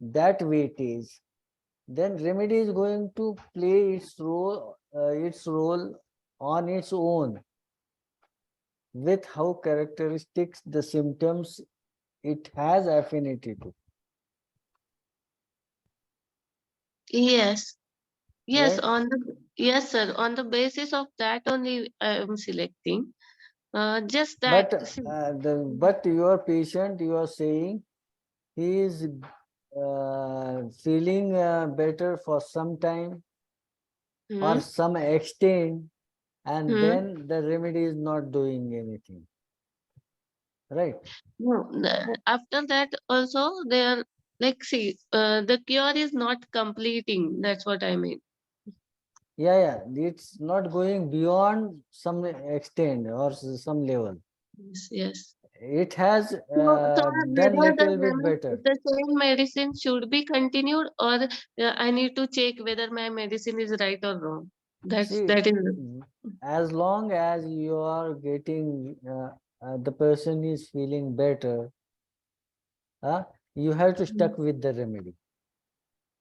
that weightage, then remedy is going to play its role on its own. with how characteristics the symptoms it has affinity to, Yes. Yes, right? on the yes, sir. On the basis of that only I am selecting. Just that. But See, but your patient, you are saying he is feeling better for some time or hmm, some extent, and hmm. then the remedy is not doing anything, right? No, after that also they are like, see, the cure is not completing. That's what I mean. Yeah, yeah, it's not going beyond some extent or some level. Yes, yes. It has So done whether little bit better. the same medicine should be continued, or I need to check whether my medicine is right or wrong. See, That is. as long as you are getting the person is feeling better, you have to Mm. stuck with the remedy.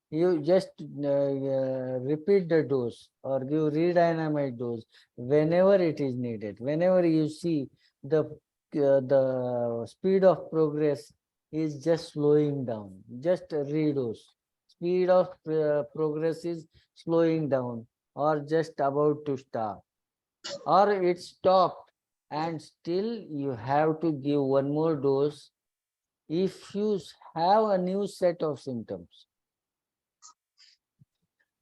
You just repeat the dose or give redynamite dose whenever it is needed. Whenever you see the speed of progress is just slowing down, just redose. Speed of progress is slowing down or just about to stop, or it stopped, and still you have to give one more dose if you have a new set of symptoms.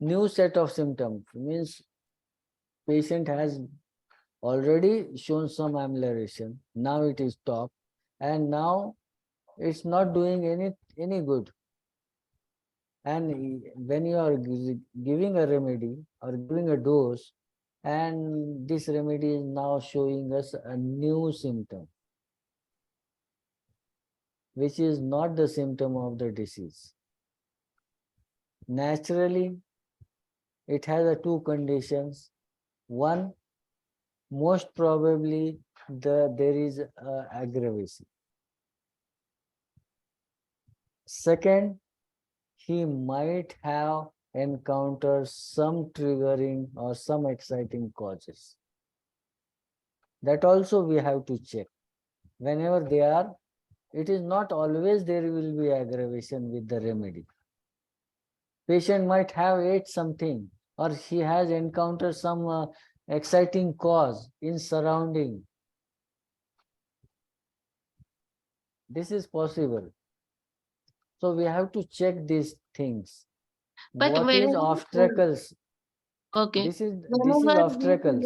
New set of symptoms means patient has already shown some amelioration. Now it is stopped, and now it's not doing any good. And when you are giving a remedy or giving a dose, and this remedy is now showing us a new symptom, which is not the symptom of the disease. Naturally, it has a two conditions. One, most probably there is aggravation. Second, he might have encountered some triggering or some exciting causes. That also we have to check. Whenever they are, it is not always there will be aggravation with the remedy. Patient might have ate something or he has encountered some exciting cause in surrounding. This is possible. So we have to check these things. But What is obstacles? okay, This is obstacles.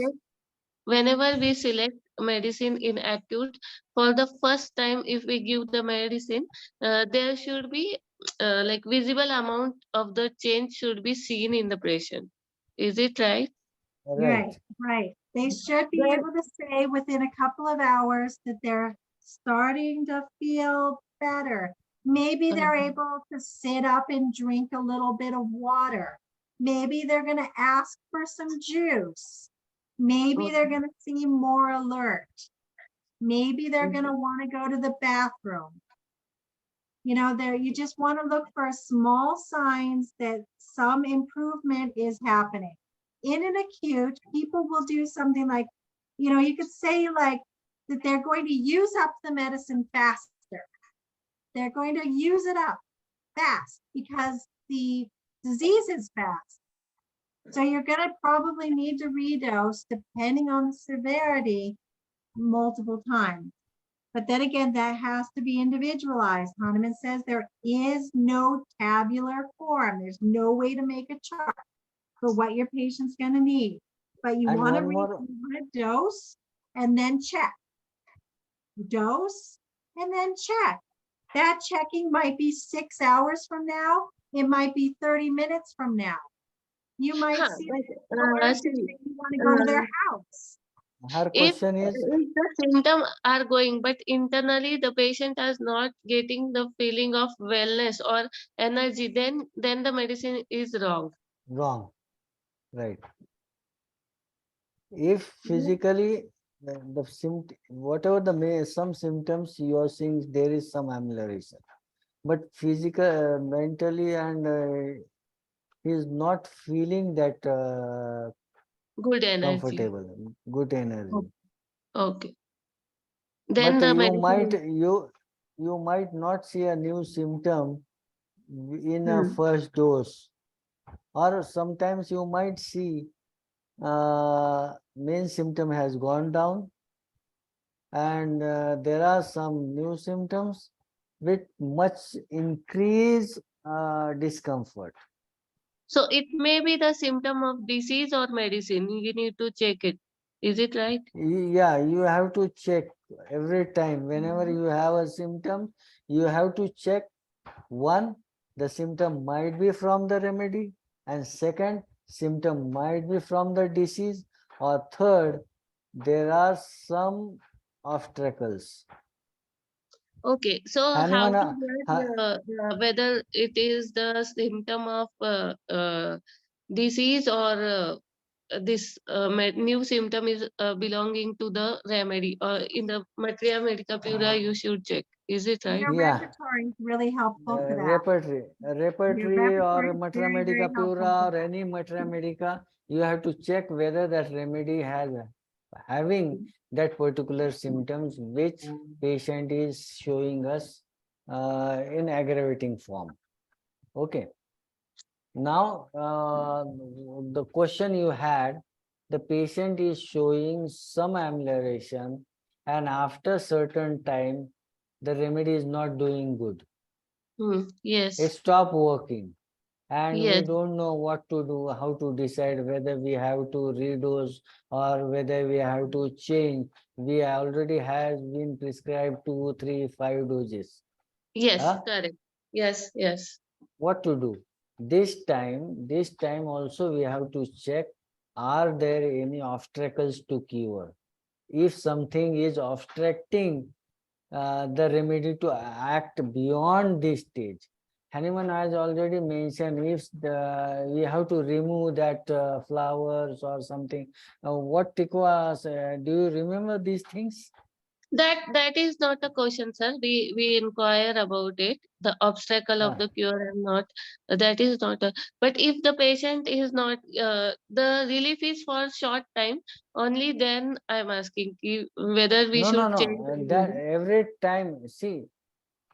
whenever we select medicine in acute, for the first time, if we give the medicine, there should be like visible amount of the change should be seen in the patient. Is it right? Right, Right. right. They should be Then able to say within a couple of hours that they're starting to feel better. Maybe they're able to sit up and drink a little bit of water. Maybe they're going to ask for some juice. Maybe they're going to seem more alert. Maybe they're going to want to go to the bathroom. You know, there you just want to look for small signs that some improvement is happening. In an acute, people will do something like, you know, you could say like that they're going to use up the medicine faster. They're going to use it up fast because the disease is fast. So you're going to probably need to redose depending on the severity multiple times. But then again, that has to be individualized. Hahnemann says there is no tabular form. There's no way to make a chart for what your patient's going to need. But you And want to one more, dose and then check. Dose and then check. That checking might be 6 hours from now. It might be 30 minutes from now. You might huh, see but, see, you want to go to their house. her if, question is, if the symptom are going, but internally the patient is not getting the feeling of wellness or energy, then the medicine is wrong. wrong, right? If physically the whatever some symptoms you are seeing, there is some amelioration, but physical, mentally, and he is not feeling that Good energy. comfortable, good energy. Okay. then But the you might medicine. you might not see a new symptom in a Hmm. first dose, or sometimes you might see main symptom has gone down, and there are some new symptoms with much increased discomfort. So it may be the symptom of disease or medicine. You need to check it. Is it right? Yeah, you have to check every time. Whenever you have a symptom, you have to check. One, the symptom might be from the remedy, and second, symptom might be from the disease, or third, there are some obstacles. Okay, so how Hanuman, to judge whether it is the symptom of disease or this new symptom is belonging to the remedy, or in the materia medica pura you should check. Is it right? Your yeah, repertoire is really helpful for that. Your repertory or repertoire is Matra very, very Medica helpful for Pura or that. any Matra Medica, you have to check whether that remedy has having that particular symptoms which patient is showing us in aggravating form. Okay. Now, the question you had, the patient is showing some amelioration, and after certain time, the remedy is not doing good. Hmm. It Yes, stop working, and we yes, don't know what to do, how to decide whether we have to redose or whether we have to change. We already has been prescribed 2, 3, 5 doses. yes, Huh? correct. Yes, yes, What to do? This time also we have to check, are there any obstacles to cure? If something is obstructing the remedy to act beyond this stage. Hanuman has already mentioned, if we have to remove that flowers or something. What Tikwas, do you remember these things? that is not a question, sir. We inquire about it. The obstacle of Uh, the cure and not, that is not a. But if the patient is not, the relief is for short time. Only then I'm asking whether we no, no, should no. change the That remedy. every time, see,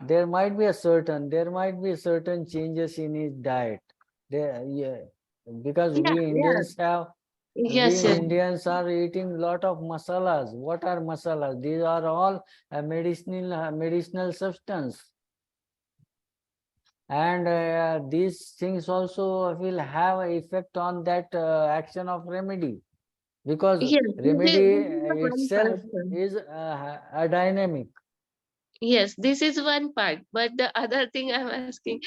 there might be certain changes in his diet. There, yeah, because Yeah, yeah. we Yes, yes, Indians are eating lot of masalas. What are masalas? These are all medicinal substance, and these things also will have an effect on that action of remedy, because yes. remedy This is the one itself part, sir. is a dynamic. Yes, this is one part. But the other thing I'm asking,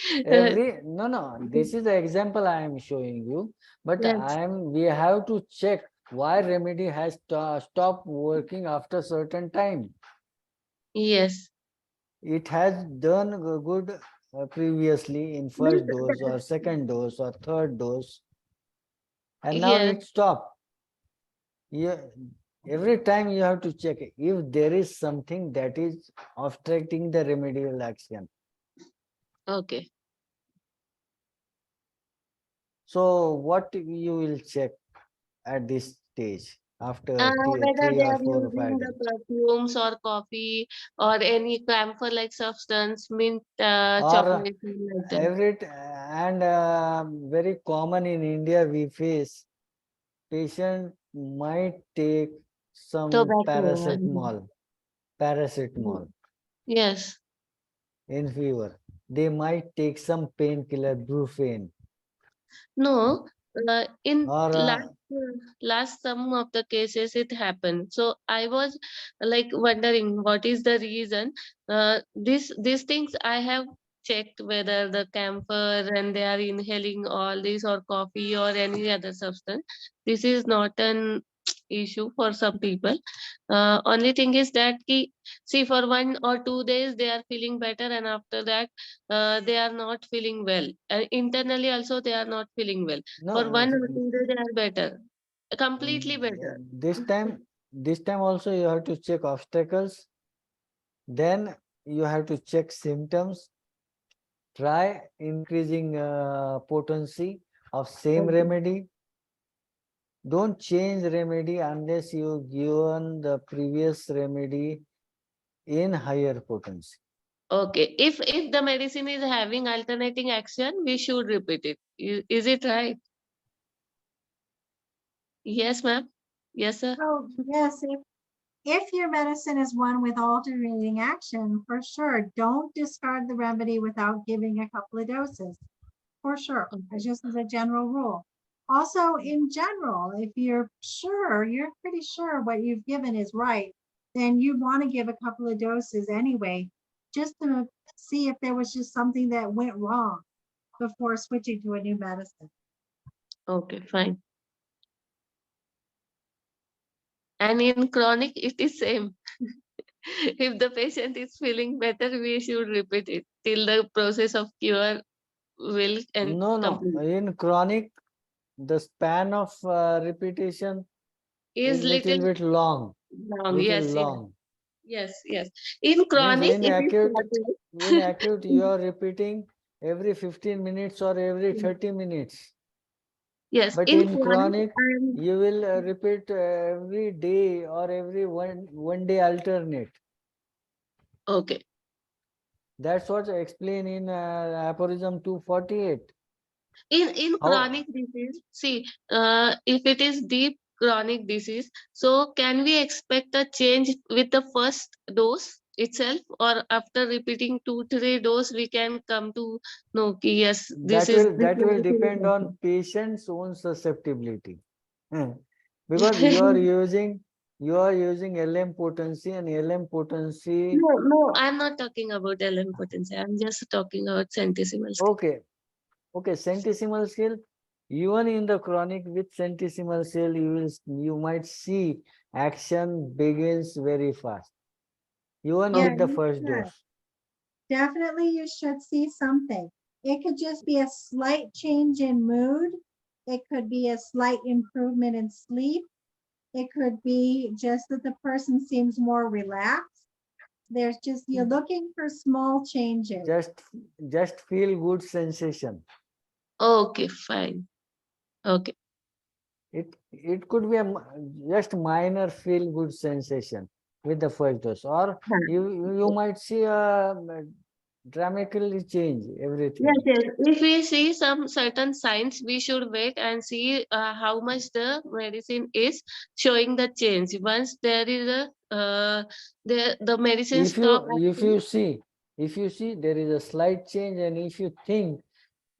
No, this is the example I am showing you, but yes, we have to check why remedy has stopped working after certain time. yes. It has done good previously in Means first dose or second dose or third dose, and now yes. it stopped. You, every time you have to check if there is something that is obstructing the remedial action. Okay. So what you will check at this stage after Whether three they or are 4 or 5 using days? the perfumes or coffee or any camphor-like substance, mint, Or chocolate, something like that. and very common in India we face, patient might take some Tobacco. paracetamol Yes. in fever. They might take some painkiller, brufen, No, in or last some of the cases it happened. So I was like wondering what is the reason. These things I have checked whether the camphor and they are inhaling all this or coffee or any other substance. This is not an issue for some people. Only thing is that see for 1 or 2 days they are feeling better and after that they are not feeling well. And internally also they are not feeling well. For no. 1 or 2 days they are better, completely better. This time also you have to check obstacles. Then you have to check symptoms. Try increasing potency of same Okay. remedy. Don't change remedy unless you given the previous remedy in higher potency. Okay. If the medicine is having alternating action, we should repeat it. Is it right? Yes, ma'am. Yes, sir. Oh, yes, if your medicine is one with alternating action, for sure, don't discard the remedy without giving a couple of doses. For sure, Okay. just as a general rule. Also, in general, if you're pretty sure what you've given is right, then you want to give a couple of doses anyway, just to see if there was just something that went wrong before switching to a new medicine. Okay, fine. And in chronic, it is same. If the patient is feeling better, we should repeat it till the process of cure will and No, complete. in chronic, the span of repetition is Is little little bit long, long. little Yes, yes, long. yes, yes. In Means chronic, it is shorter. in acute, you are repeating every 15 minutes or every 30 minutes. Yes, But in in chronic, chronic, you will repeat every day or every one day alternate. okay. That's what I explain in aphorism 248. In How chronic disease, see, if it is deep chronic disease, so can we expect a change with the first dose itself, or after repeating 2, 3 dose, we can come to know ki, yes, this that will medicine depend is on patient's own susceptibility. Hmm. Because you are using LM potency, and LM potency. No, no, I'm not talking about LM potency. I'm just talking about centesimal scale. Okay, okay, centesimal scale. Even in the chronic with centesimal scale, you might see action begins very fast, even Yeah, with the you first should. dose. Definitely you should see something. It could just be a slight change in mood. It could be a slight improvement in sleep. It could be just that the person seems more relaxed. There's just, you're looking for small changes. Just feel good sensation. Okay, fine. Okay. It could be just minor feel good sensation with the first dose, or you might see a dramatically change everything. Yes, yes. If we see some certain signs, we should wait and see how much the medicine is showing the change. Once there is a the medicine If you stop if acting, you see if you see there is a slight change, and if you think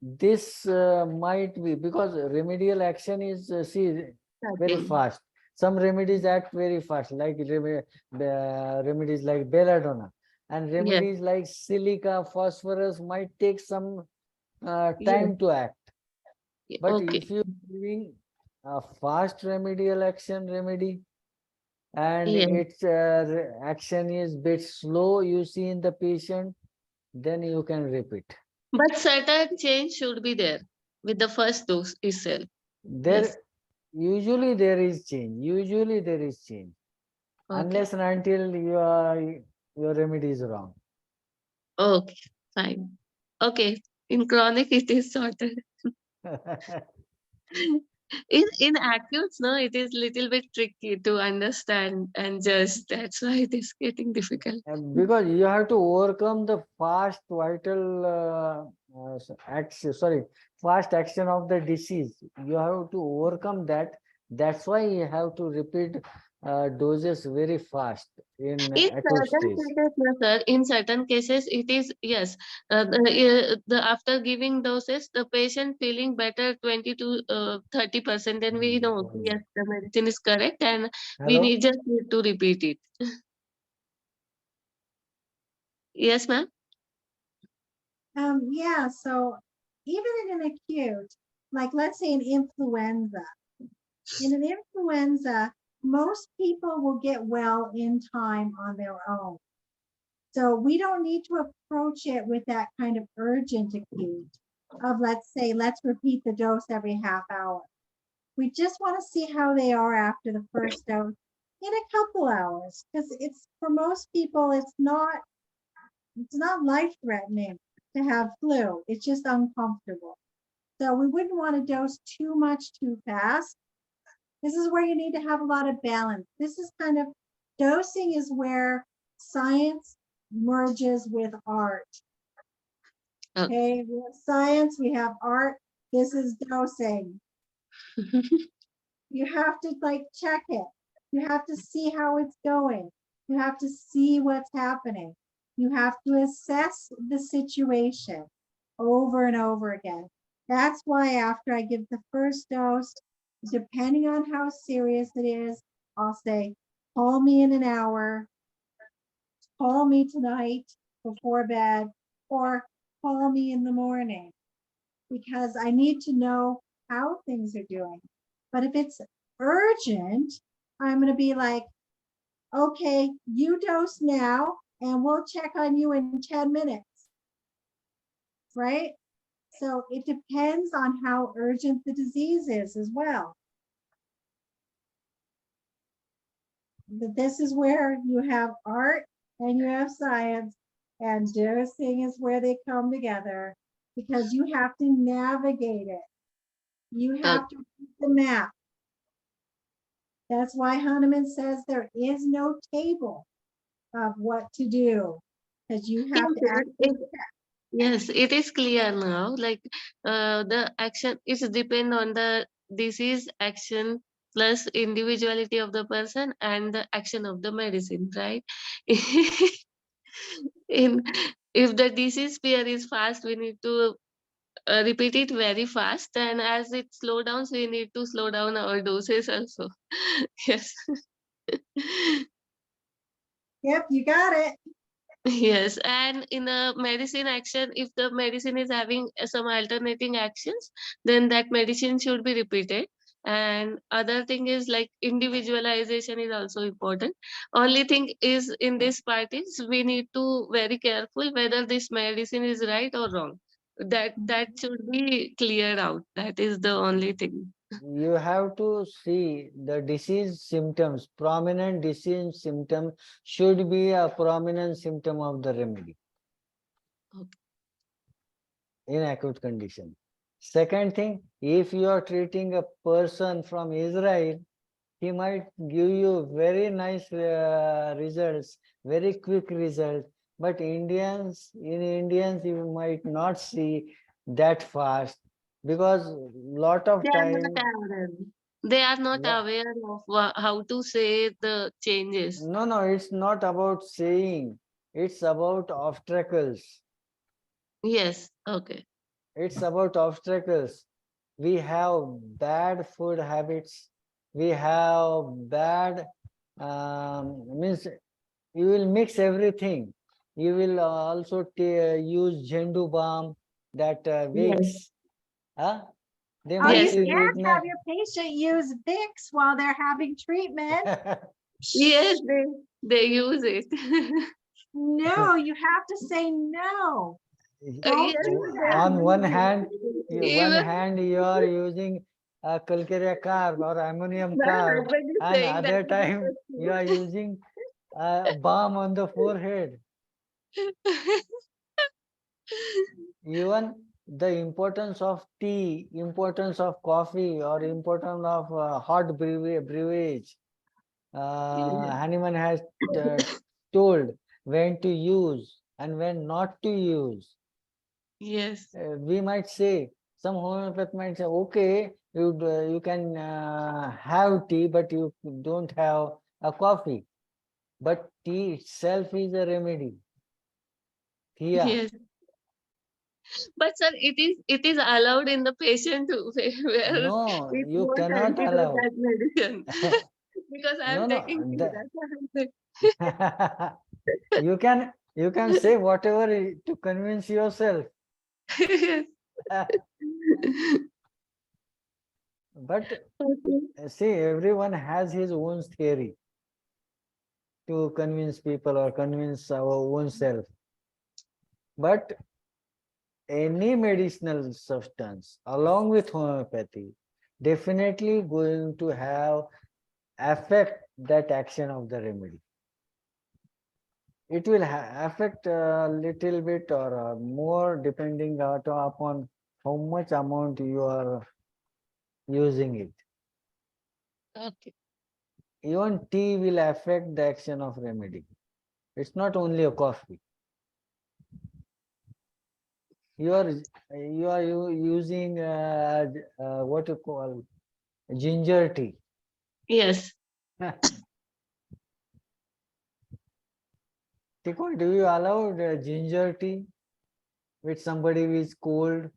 this might be because remedial action is very starting. fast. Some remedies act very fast, like remedies like belladonna, and Yes, remedies like silica, phosphorus might take some yes. time to act. But Okay. if you're giving a fast remedial action remedy, and Yes. its action is bit slow, you see in the patient, then you can repeat. But certain change should be there with the first dose itself. There Yes. usually there is change. Usually there is change, Okay. unless and until your remedy is wrong. Okay. Fine. Okay. In chronic, it is sorted. In acutes, no, it is little bit tricky to understand and judge. That's why it is getting difficult. Because you have to overcome the fast vital action, sorry, fast action of the disease. You have to overcome that. That's why you have to repeat doses very fast in In acute certain stage. cases, no, sir, in certain cases, it is yes. The after giving doses, the patient feeling better 20 to 30%. Then we know yes, the medicine is correct, and we Hello? need just need to repeat it. Yes, ma'am. Yeah, so even in an acute, like let's say an influenza, in an influenza, most people will get well in time on their own. So we don't need to approach it with that kind of urgent acute of, let's say, let's repeat the dose every half hour. We just want to see how they are after the first dose in a couple hours, because it's, for most people, it's not life threatening to have flu. It's just uncomfortable. So we wouldn't want to dose too much too fast. This is where you need to have a lot of balance. This is kind of, dosing is where science merges with art. Okay. Okay, we have science, we have art. This is dosing. You have to like check it. You have to see how it's going. You have to see what's happening. You have to assess the situation over and over again. That's why after I give the first dose, depending on how serious it is, I'll say, call me in an hour, call me tonight before bed, or call me in the morning, because I need to know how things are doing. But if it's urgent, I'm going to be like, okay, you dose now, and we'll check on you in 10 minutes. Right? So it depends on how urgent the disease is as well. But this is where you have art and you have science, and dosing is where they come together, because you have to navigate it. You have to read the map. That's why Hahnemann says there is no table of what to do, because you have to Yes, actually. yes, it is clear now. Like the action is depend on the disease action plus individuality of the person and the action of the medicine, right? In if the disease spear is fast, we need to repeat it very fast, and as it slow down, we need to slow down our doses also. Yes. Yep, you got it. Yes, and in a medicine action, if the medicine is having some alternating actions, then that medicine should be repeated. And other thing is like individualization is also important. Only thing is in this part is we need to very careful whether this medicine is right or wrong. That should be cleared out. That is the only thing. You have to see the disease symptoms. Prominent disease symptom should be a prominent symptom of the remedy Okay. in acute condition. Second thing, if you are treating a person from Israel, he might give you very nice results, very quick result. But in Indians, you might not see that fast, because lot They of are not time, aware. They are not lo- aware of how to say the changes. no, it's not about saying, it's about obstacles. Yes. Okay. It's about obstacles. We have bad food habits. We have bad, means you will mix everything. You will also use Jendu balm, that Yes. Vicks. Huh? They Oh, you might Yes. use can't it. have your patient use Vicks while they're having treatment. Yes, they use it. No, you have to say no. Don't Yes, do that. On one they use hand, it. one Even hand you are using a calcarea carb or ammonium my carb, husband is and saying that other is time you are also using a balm on the forehead. true. Even the importance of tea, importance of coffee, or importance of hot beverage. Hahnemann has uh, told when to use and when not to use. Yes. We might say, some homeopath might say, okay, you can have tea, but you don't have a coffee. But tea itself is a remedy. Tia. Yes. But sir, it is allowed in the patient too, where No, it you won't cannot antidote allow. that medicine. Because I No, am no. taking tea. That's what I'm saying. You can say whatever to convince yourself. Yes. But Okay. see, everyone has his own theory to convince people or convince our own self. But any medicinal substance along with homeopathy definitely going to have affect that action of the remedy. It will affect a little bit or more depending upon how much amount you are using it. Okay. Even tea will affect the action of remedy. It's not only a coffee. You are using what you call ginger tea. Yes. Tiko, do you allow ginger tea with somebody who is cold?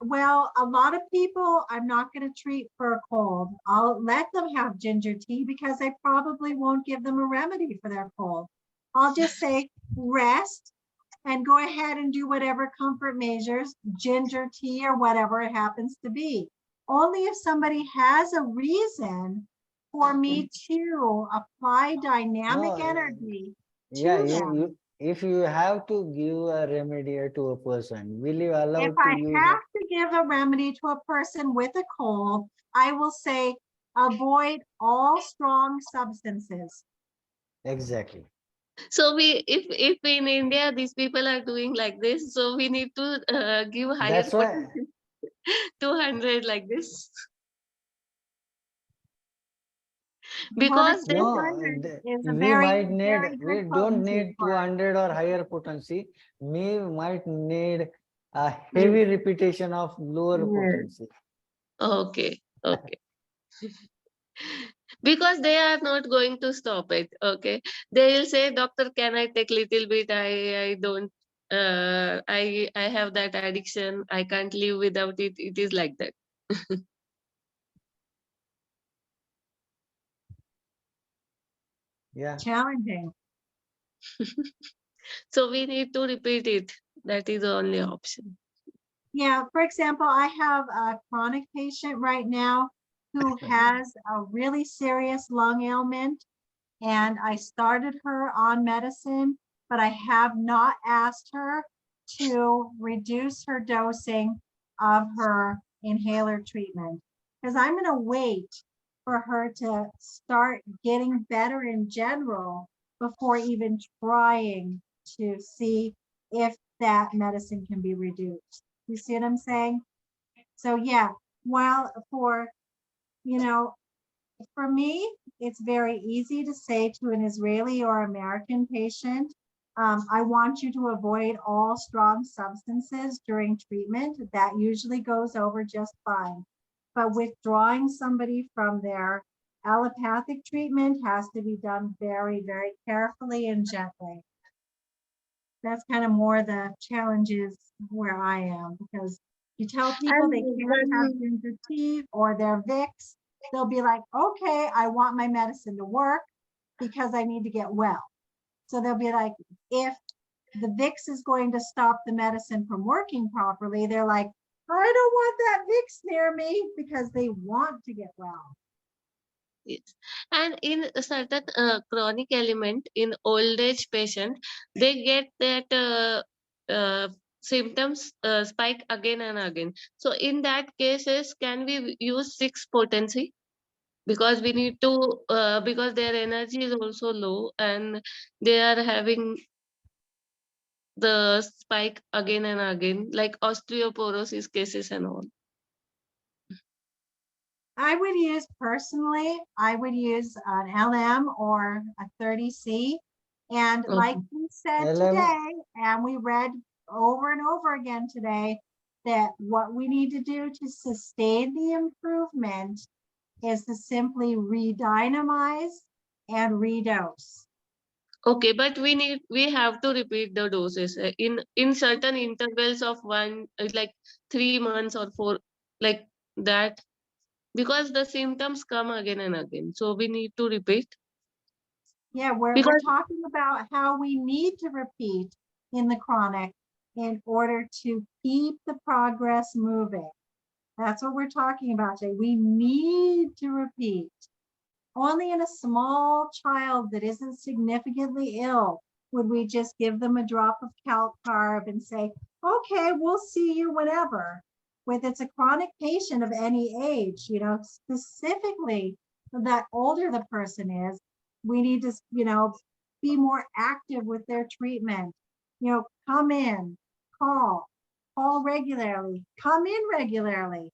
Well, a lot of people I'm not going to treat for a cold. I'll let them have ginger tea because I probably won't give them a remedy for their cold. I'll just say rest and go ahead and do whatever comfort measures, ginger tea or whatever it happens to be. Only if somebody has a reason for me to apply dynamic No, energy yeah, to them. if you have to give a remedy to a person, will you allow If to I use have to give a remedy to a person with a cold, I will say avoid all strong substances. exactly? So if in India these people are doing like this, so we need to give higher That's why, potency 200 like this, Well, the because they no, 200 is a we very, might need, very we good don't potency need for it. 200 or higher potency. We might need a Yes. heavy repetition of lower potency. Okay, okay. Because they are not going to stop it. Okay, they will say, doctor, can I take little bit? I don't. I have that addiction. I can't live without it. It is like that. Yeah. Challenging. So we need to repeat it. That is the only option. Yeah, for example, I have a chronic patient right now who has a really serious lung ailment, and I started her on medicine, but I have not asked her to reduce her dosing of her inhaler treatment because I'm going to wait for her to start getting better in general before even trying to see if that medicine can be reduced. You see what I'm saying? So yeah, while for me, it's very easy to say to an Israeli or American patient, I want you to avoid all strong substances during treatment. That usually goes over just fine. But withdrawing somebody from their allopathic treatment has to be done very, very carefully and gently. That's kind of more the challenges where I am, because you tell people they And can't have one, ginger tea or their Vicks, they'll be like, okay, I want my medicine to work because I need to get well. So they'll be like, if the Vicks is going to stop the medicine from working properly, they're like, I don't want that Vicks near me because they want to get well. yes. And in a certain chronic element in old age patient, they get that symptoms spike again and again. So in that cases, can we use 6 potency? Because we need to because their energy is also low and they are having the spike again and again, like osteoporosis cases and all. I would use an LM or a 30C. And like Okay. we said LM, today, and we read over and over again today, that what we need to do to sustain the improvement is to simply re-dynamize and redose. Okay, but we have to repeat the doses in certain intervals of one like 3 months or 4, like that, because the symptoms come again and again. So we need to repeat Yeah, we're because talking about how we need to repeat in the chronic in order to keep the progress moving. That's what we're talking about today. We need to repeat. Only in a small child that isn't significantly ill would we just give them a drop of calc carb and say, okay, we'll see you whenever. With it's a chronic patient of any age, specifically that older the person is, we need to, be more active with their treatment. Come in, call regularly, come in regularly.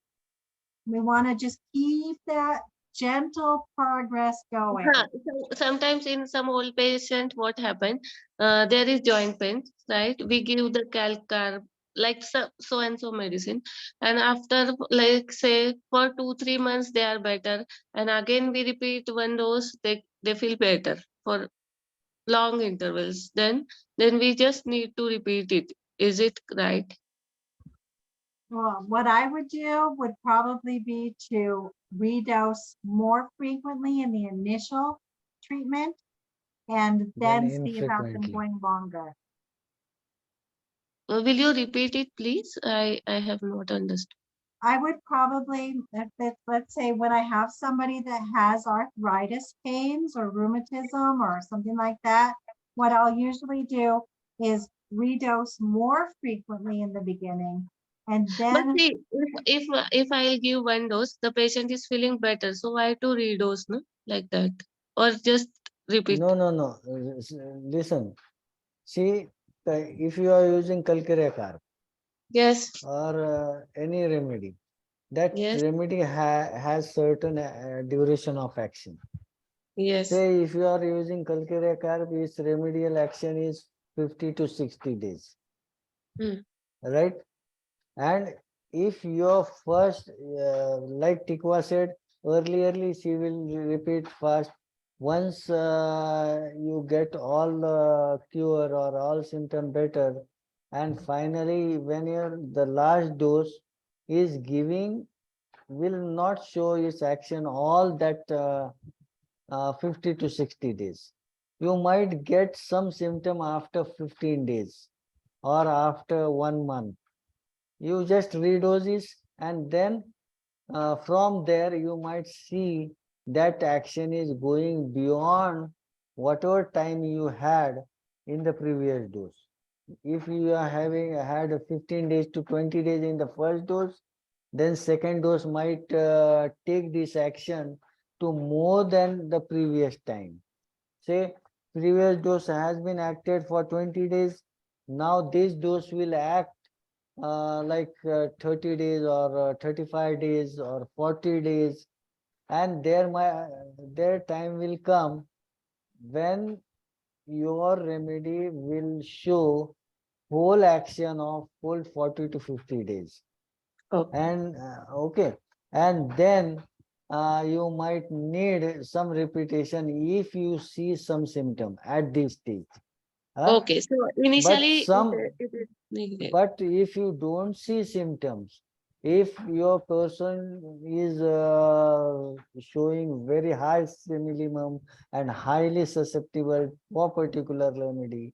We want to just keep that gentle progress going. So sometimes in some old patient, what happened? There is joint pain, right? We give the calcar like so and so medicine, and after like say for 2 3 months they are better, and again we repeat one dose, they feel better for long intervals. Then we just need to repeat it. Is it right? Well, what I would do would probably be to redose more frequently in the initial treatment and Then then see about them infrequently. going longer. Will you repeat it, please? I have not understood. I would probably, let's say when I have somebody that has arthritis pains or rheumatism or something like that, what I'll usually do is redose more frequently in the beginning and But then see, if I'll give one dose, the patient is feeling better. So why to redose, no? Like that, or just repeat? No, no, no. Listen. See, if you are using Kalkirekar Yes, or any remedy, that yes, remedy has certain duration of action. yes. Say if you are using Kalkirekar, its remedial action is 50 to 60 days, Hmm. right? And if your first, like Tikwa said earlierly, she will repeat fast. Once you get all cure or all symptom better, and finally when the last dose is giving, will not show its action all that 50 to 60 days. You might get some symptom after 15 days or after 1 month. You just redose it, and then from there you might see that action is going beyond whatever time you had in the previous dose. If you are having had a 15 days to 20 days in the first dose, then second dose might take this action to more than the previous time. Say previous dose has been acted for 20 days, now this dose will act like 30 days or 35 days or 40 days, and their time will come when your remedy will show whole action of full 40 to 50 days. Okay. And okay, and then you might need some repetition if you see some symptom at this stage. Huh? Okay. So But initially some it is needed. But if you don't see symptoms, if your person is showing very high minimum and highly susceptible for particular remedy,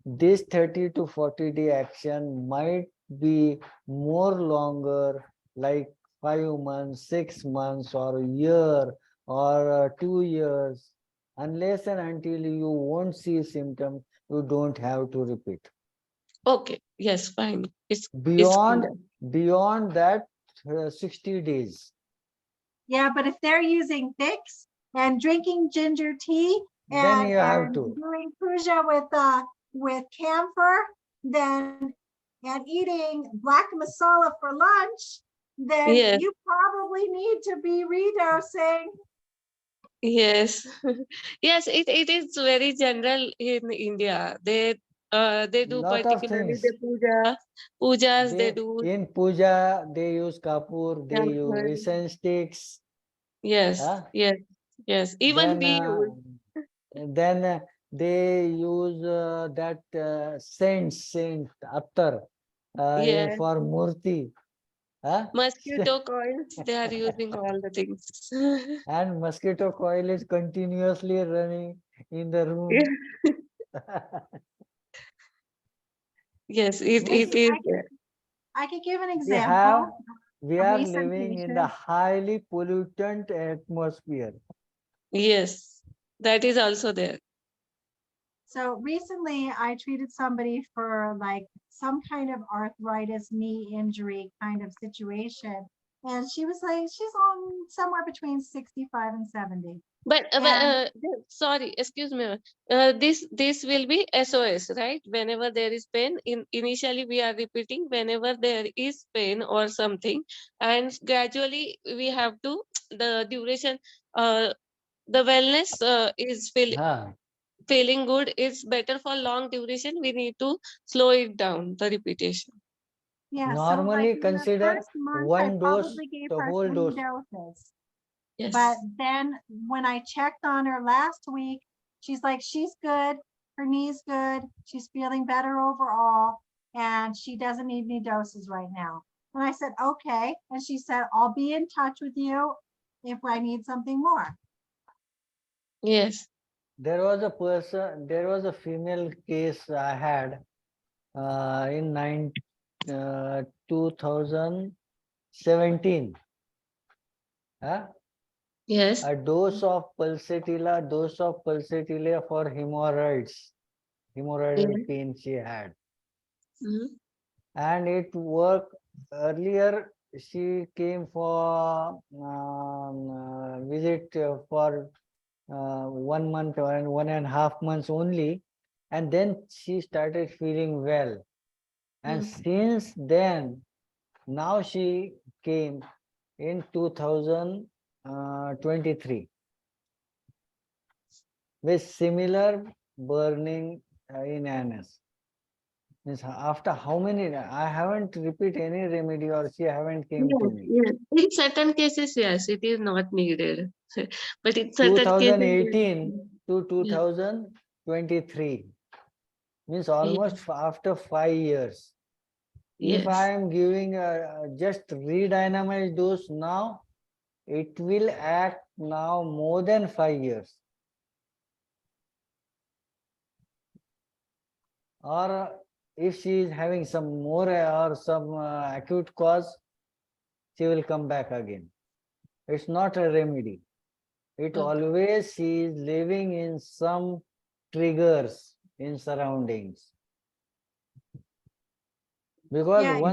this 30 to 40 day action might be more longer, like 5 months, 6 months, or a year, or 2 years. Unless and until you won't see symptom, you don't have to repeat. Okay. Yes, fine. It's Beyond clear. beyond that 60 days, yeah, but if they're using Vicks and drinking ginger tea then you have and to. doing puja with camphor, then and eating black masala for lunch, then Yes, you probably need to be redosing. yes. Yes, it is very general in India. They do Lot of particularly things. the pujas they They do. in puja they use kapur, they use Temple. incense sticks. Yes, Huh? yes, yes. Even Then we use. then they use that saint attar Yes. for murti. Huh? Mosquito coils, they are using all the things. And mosquito coil is continuously running in the Yeah. room. Yes, I it could, is I could, there. I could give an we have example. we A are recent living in the patient. highly pollutant atmosphere. Yes, that is also there. So recently I treated somebody for like some kind of arthritis, knee injury kind of situation. And she was like, she's on somewhere between 65 and 70. But And sorry, excuse me. This will be SOS, right? Whenever there is pain, initially we are repeating whenever there is pain or something, and gradually we have to the duration. the wellness is Huh. feeling good. It's better for long duration. We need to slow it down, the repetition. Yeah, so like Normally in the consider first month, I one dose, probably gave the her whole 3 dose. doses. Yes. But then when I checked on her last week, she's like, she's good. Her knee's good. She's feeling better overall. And she doesn't need any doses right now. And I said, okay. And she said, I'll be in touch with you if I need something more. Yes. There was a female case I had in 2017. Huh? Yes. A dose of pulsatilla for hemorrhoids, hemorrhoidal Yes. pain she had, Mhm. and it worked. Earlier she came for visit for 1 month or 1.5 months only, and then she started feeling well, and Mm. since then now she came in 2023 with similar burning in anus. Means after how many? I haven't repeat any remedy, or she haven't came to Yes, me. yes. In certain cases, yes, it is not needed. But in certain cases, 2018 to yes, 2023 means yes, almost after 5 years. If I yes. am giving just redynamized dose now, it will act now more than 5 years. Or if she is having some more or some acute cause, she will come back again. It's not a remedy. It Okay. always she is living in some triggers in surroundings. Because Yeah, it's like,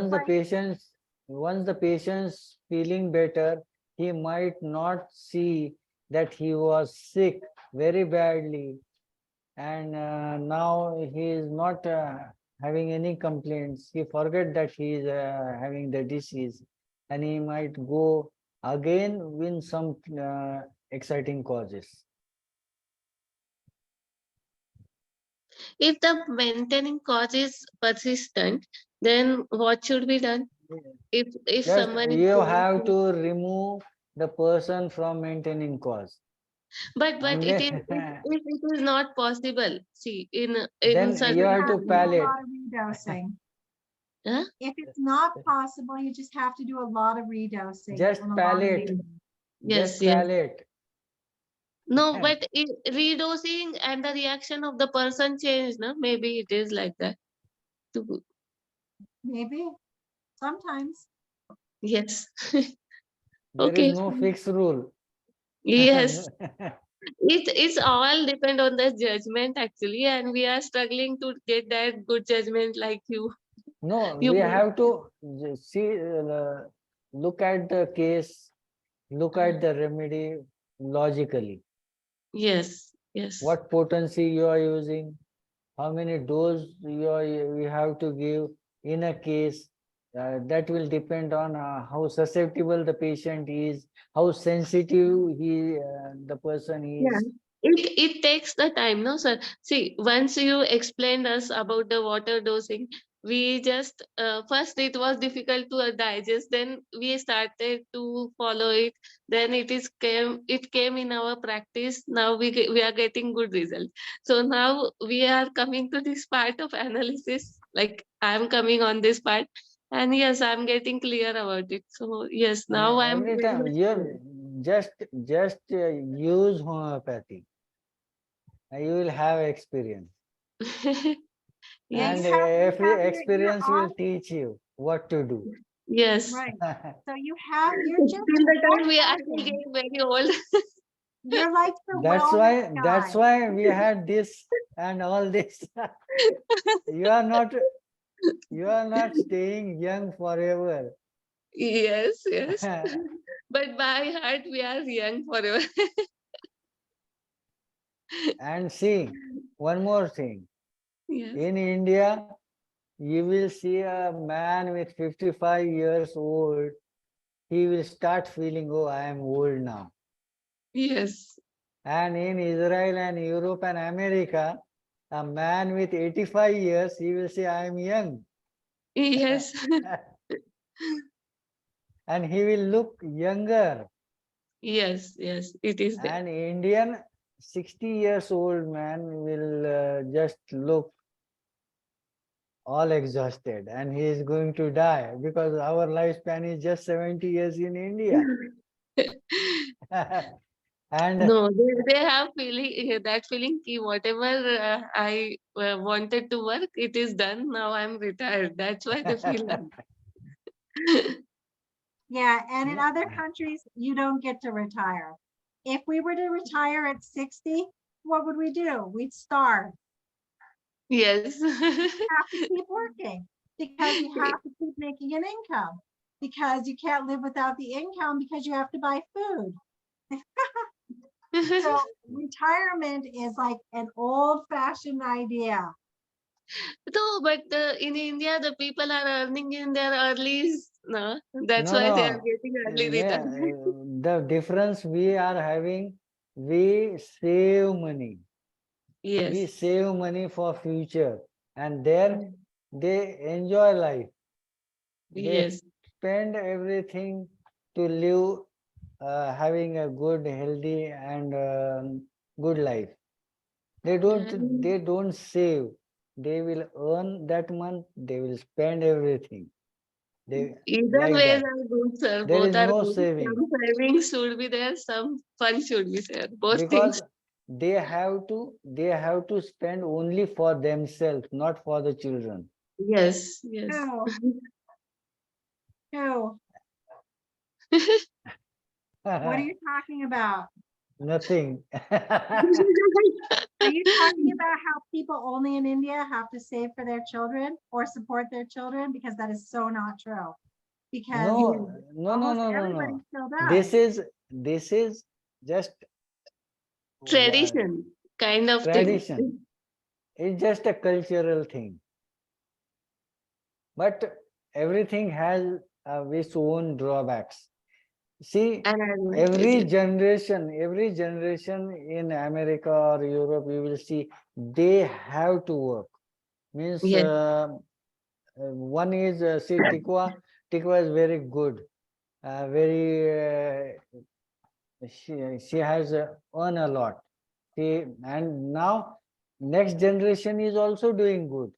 once the patient's feeling better, he might not see that he was sick very badly, and now he is not having any complaints. He forget that he is having the disease, and he might go again with some exciting causes. If the maintaining cause is persistent, then what should be done? If Just someone is you going have to, to remove the person from maintaining cause. but it Unless is if it is not possible. See, in then you you certain have have to to do a cases, palliate. lot of redosing. huh? If it's not possible, you just have to do a lot of redosing Just and a lot of palliate. maintenance. Yes, Just yes. palliate. No, but redosing and the reaction of the person changed, no? Maybe it is like that. To- Maybe sometimes. Yes. There is Okay. no fixed rule. Yes. It's all depend on the judgment actually, and we are struggling to get that good judgment like you. No, You we both. have to see, look at the case, look at the remedy logically. Yes, yes. What potency you are using, how many dose you have to give in a case. That will depend on how susceptible the patient is, how sensitive the person Yeah. is. It takes the time, no, sir. See, once you explained us about the water dosing, we just first it was difficult to digest. Then we started to follow it. Then it came in our practice. Now we are getting good results. So now we are coming to this part of analysis. Like I'm coming on this part, and yes, I'm getting clear about it. So yes, now I'm Every very time much you just use homeopathy, you will have experience, clear. Yeah, and Yes. you every have your experience will teach you what to do. Yes. right. So you're just Till the one time I will person. get very old. You're like the that's wellness why guy. that's why we had this and all this. you are not you are not staying young forever. Yes, yes. But by heart, we are young forever. And see, one more thing. Yes. In India, you will see a man with 55 years old, he will start feeling, oh, I am old now. Yes. And in Israel and Europe and America, a man with 85 years, he will say, I am young. Yes. And he will look younger. Yes. Yes. It is there. An Indian 60 years old man will just look all exhausted and he is going to die because our lifespan is just 70 years in India. And No, they have feeling that feeling ki whatever I wanted to work, it is done. Now I'm retired. That's why they feel like. Yeah, and in no, other countries, you don't get to retire. If we were to retire at 60, what would we do? We'd starve. Yes. Have to keep working because you have to keep making an income because you can't live without the income because you have to buy food. So retirement is like an old-fashioned idea. No, but in India, the people are earning in their earlys. No, that's why they are no. getting early retirement. The difference we are having, we save money. We Yes. save money for future, and there they enjoy life. They Yes. spend everything to live, having a good, healthy, and good life. They don't. And They don't save. They will earn that month. They will spend everything. They either like ways that. are good, sir. There Both is are no good. saving Some savings should be there, some fun should be there. Both because things. they have to spend only for themselves, not for the children. Yes, yes. No, no. What are you talking about? Nothing. Are you talking about how people only in India have to save for their children or support their children? Because that is so not true. Because No, no, no, almost no, no, everybody no. still This does. is just Tradition kind of thing. tradition. It's just a cultural thing. But everything has its own drawbacks. See, And advantages. every generation in America or Europe, you will see they have to work. Means Yes, one is see Tikwa is very good, very she has earned a lot. And now next generation is also doing good.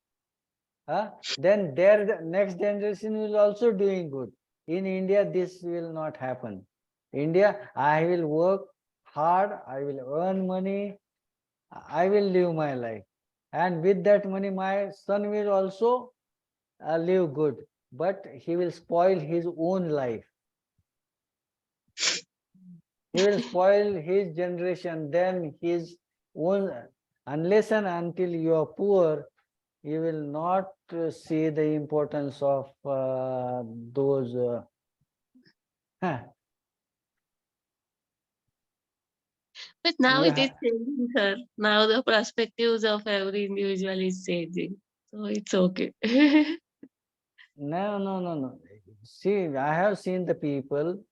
Then the next generation is also doing good. In India, this will not happen. India, I will work hard, I will earn money, I will live my life. And with that money, my son will also live good. But he will spoil his own life. He will spoil his generation, then his own, unless and until you are poor, you will not see the importance of those. Huh, but now you it is ha- changing, sir. Now the perspectives of every individual is changing. So it's okay. no, no, no, no. See, I have seen the people.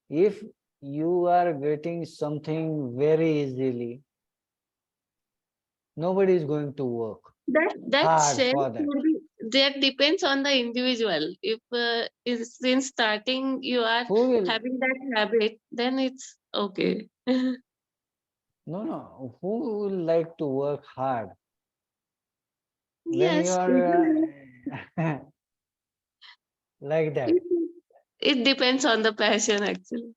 If you are getting something very easily, nobody is going to work That hard sense for that. will be, that depends on the individual. If since starting you are Who will? having that habit, then it's okay. No, no. Who will like to work hard when you Yes, are like that? it, it depends on the passion actually.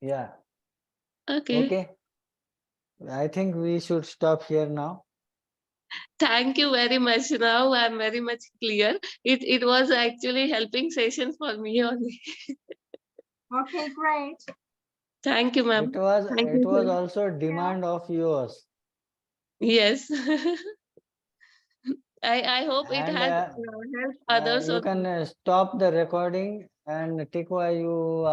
Yeah. Okay. Okay. I think we should stop here now. Thank you very much. Now I'm very much clear. It was actually helping session for me only. Okay, great. Thank you, It ma'am. was Thank it you, was sir. also a Yeah. demand of yours. Yes. I hope it And has helped others you also. can stop the recording and Tikwa, you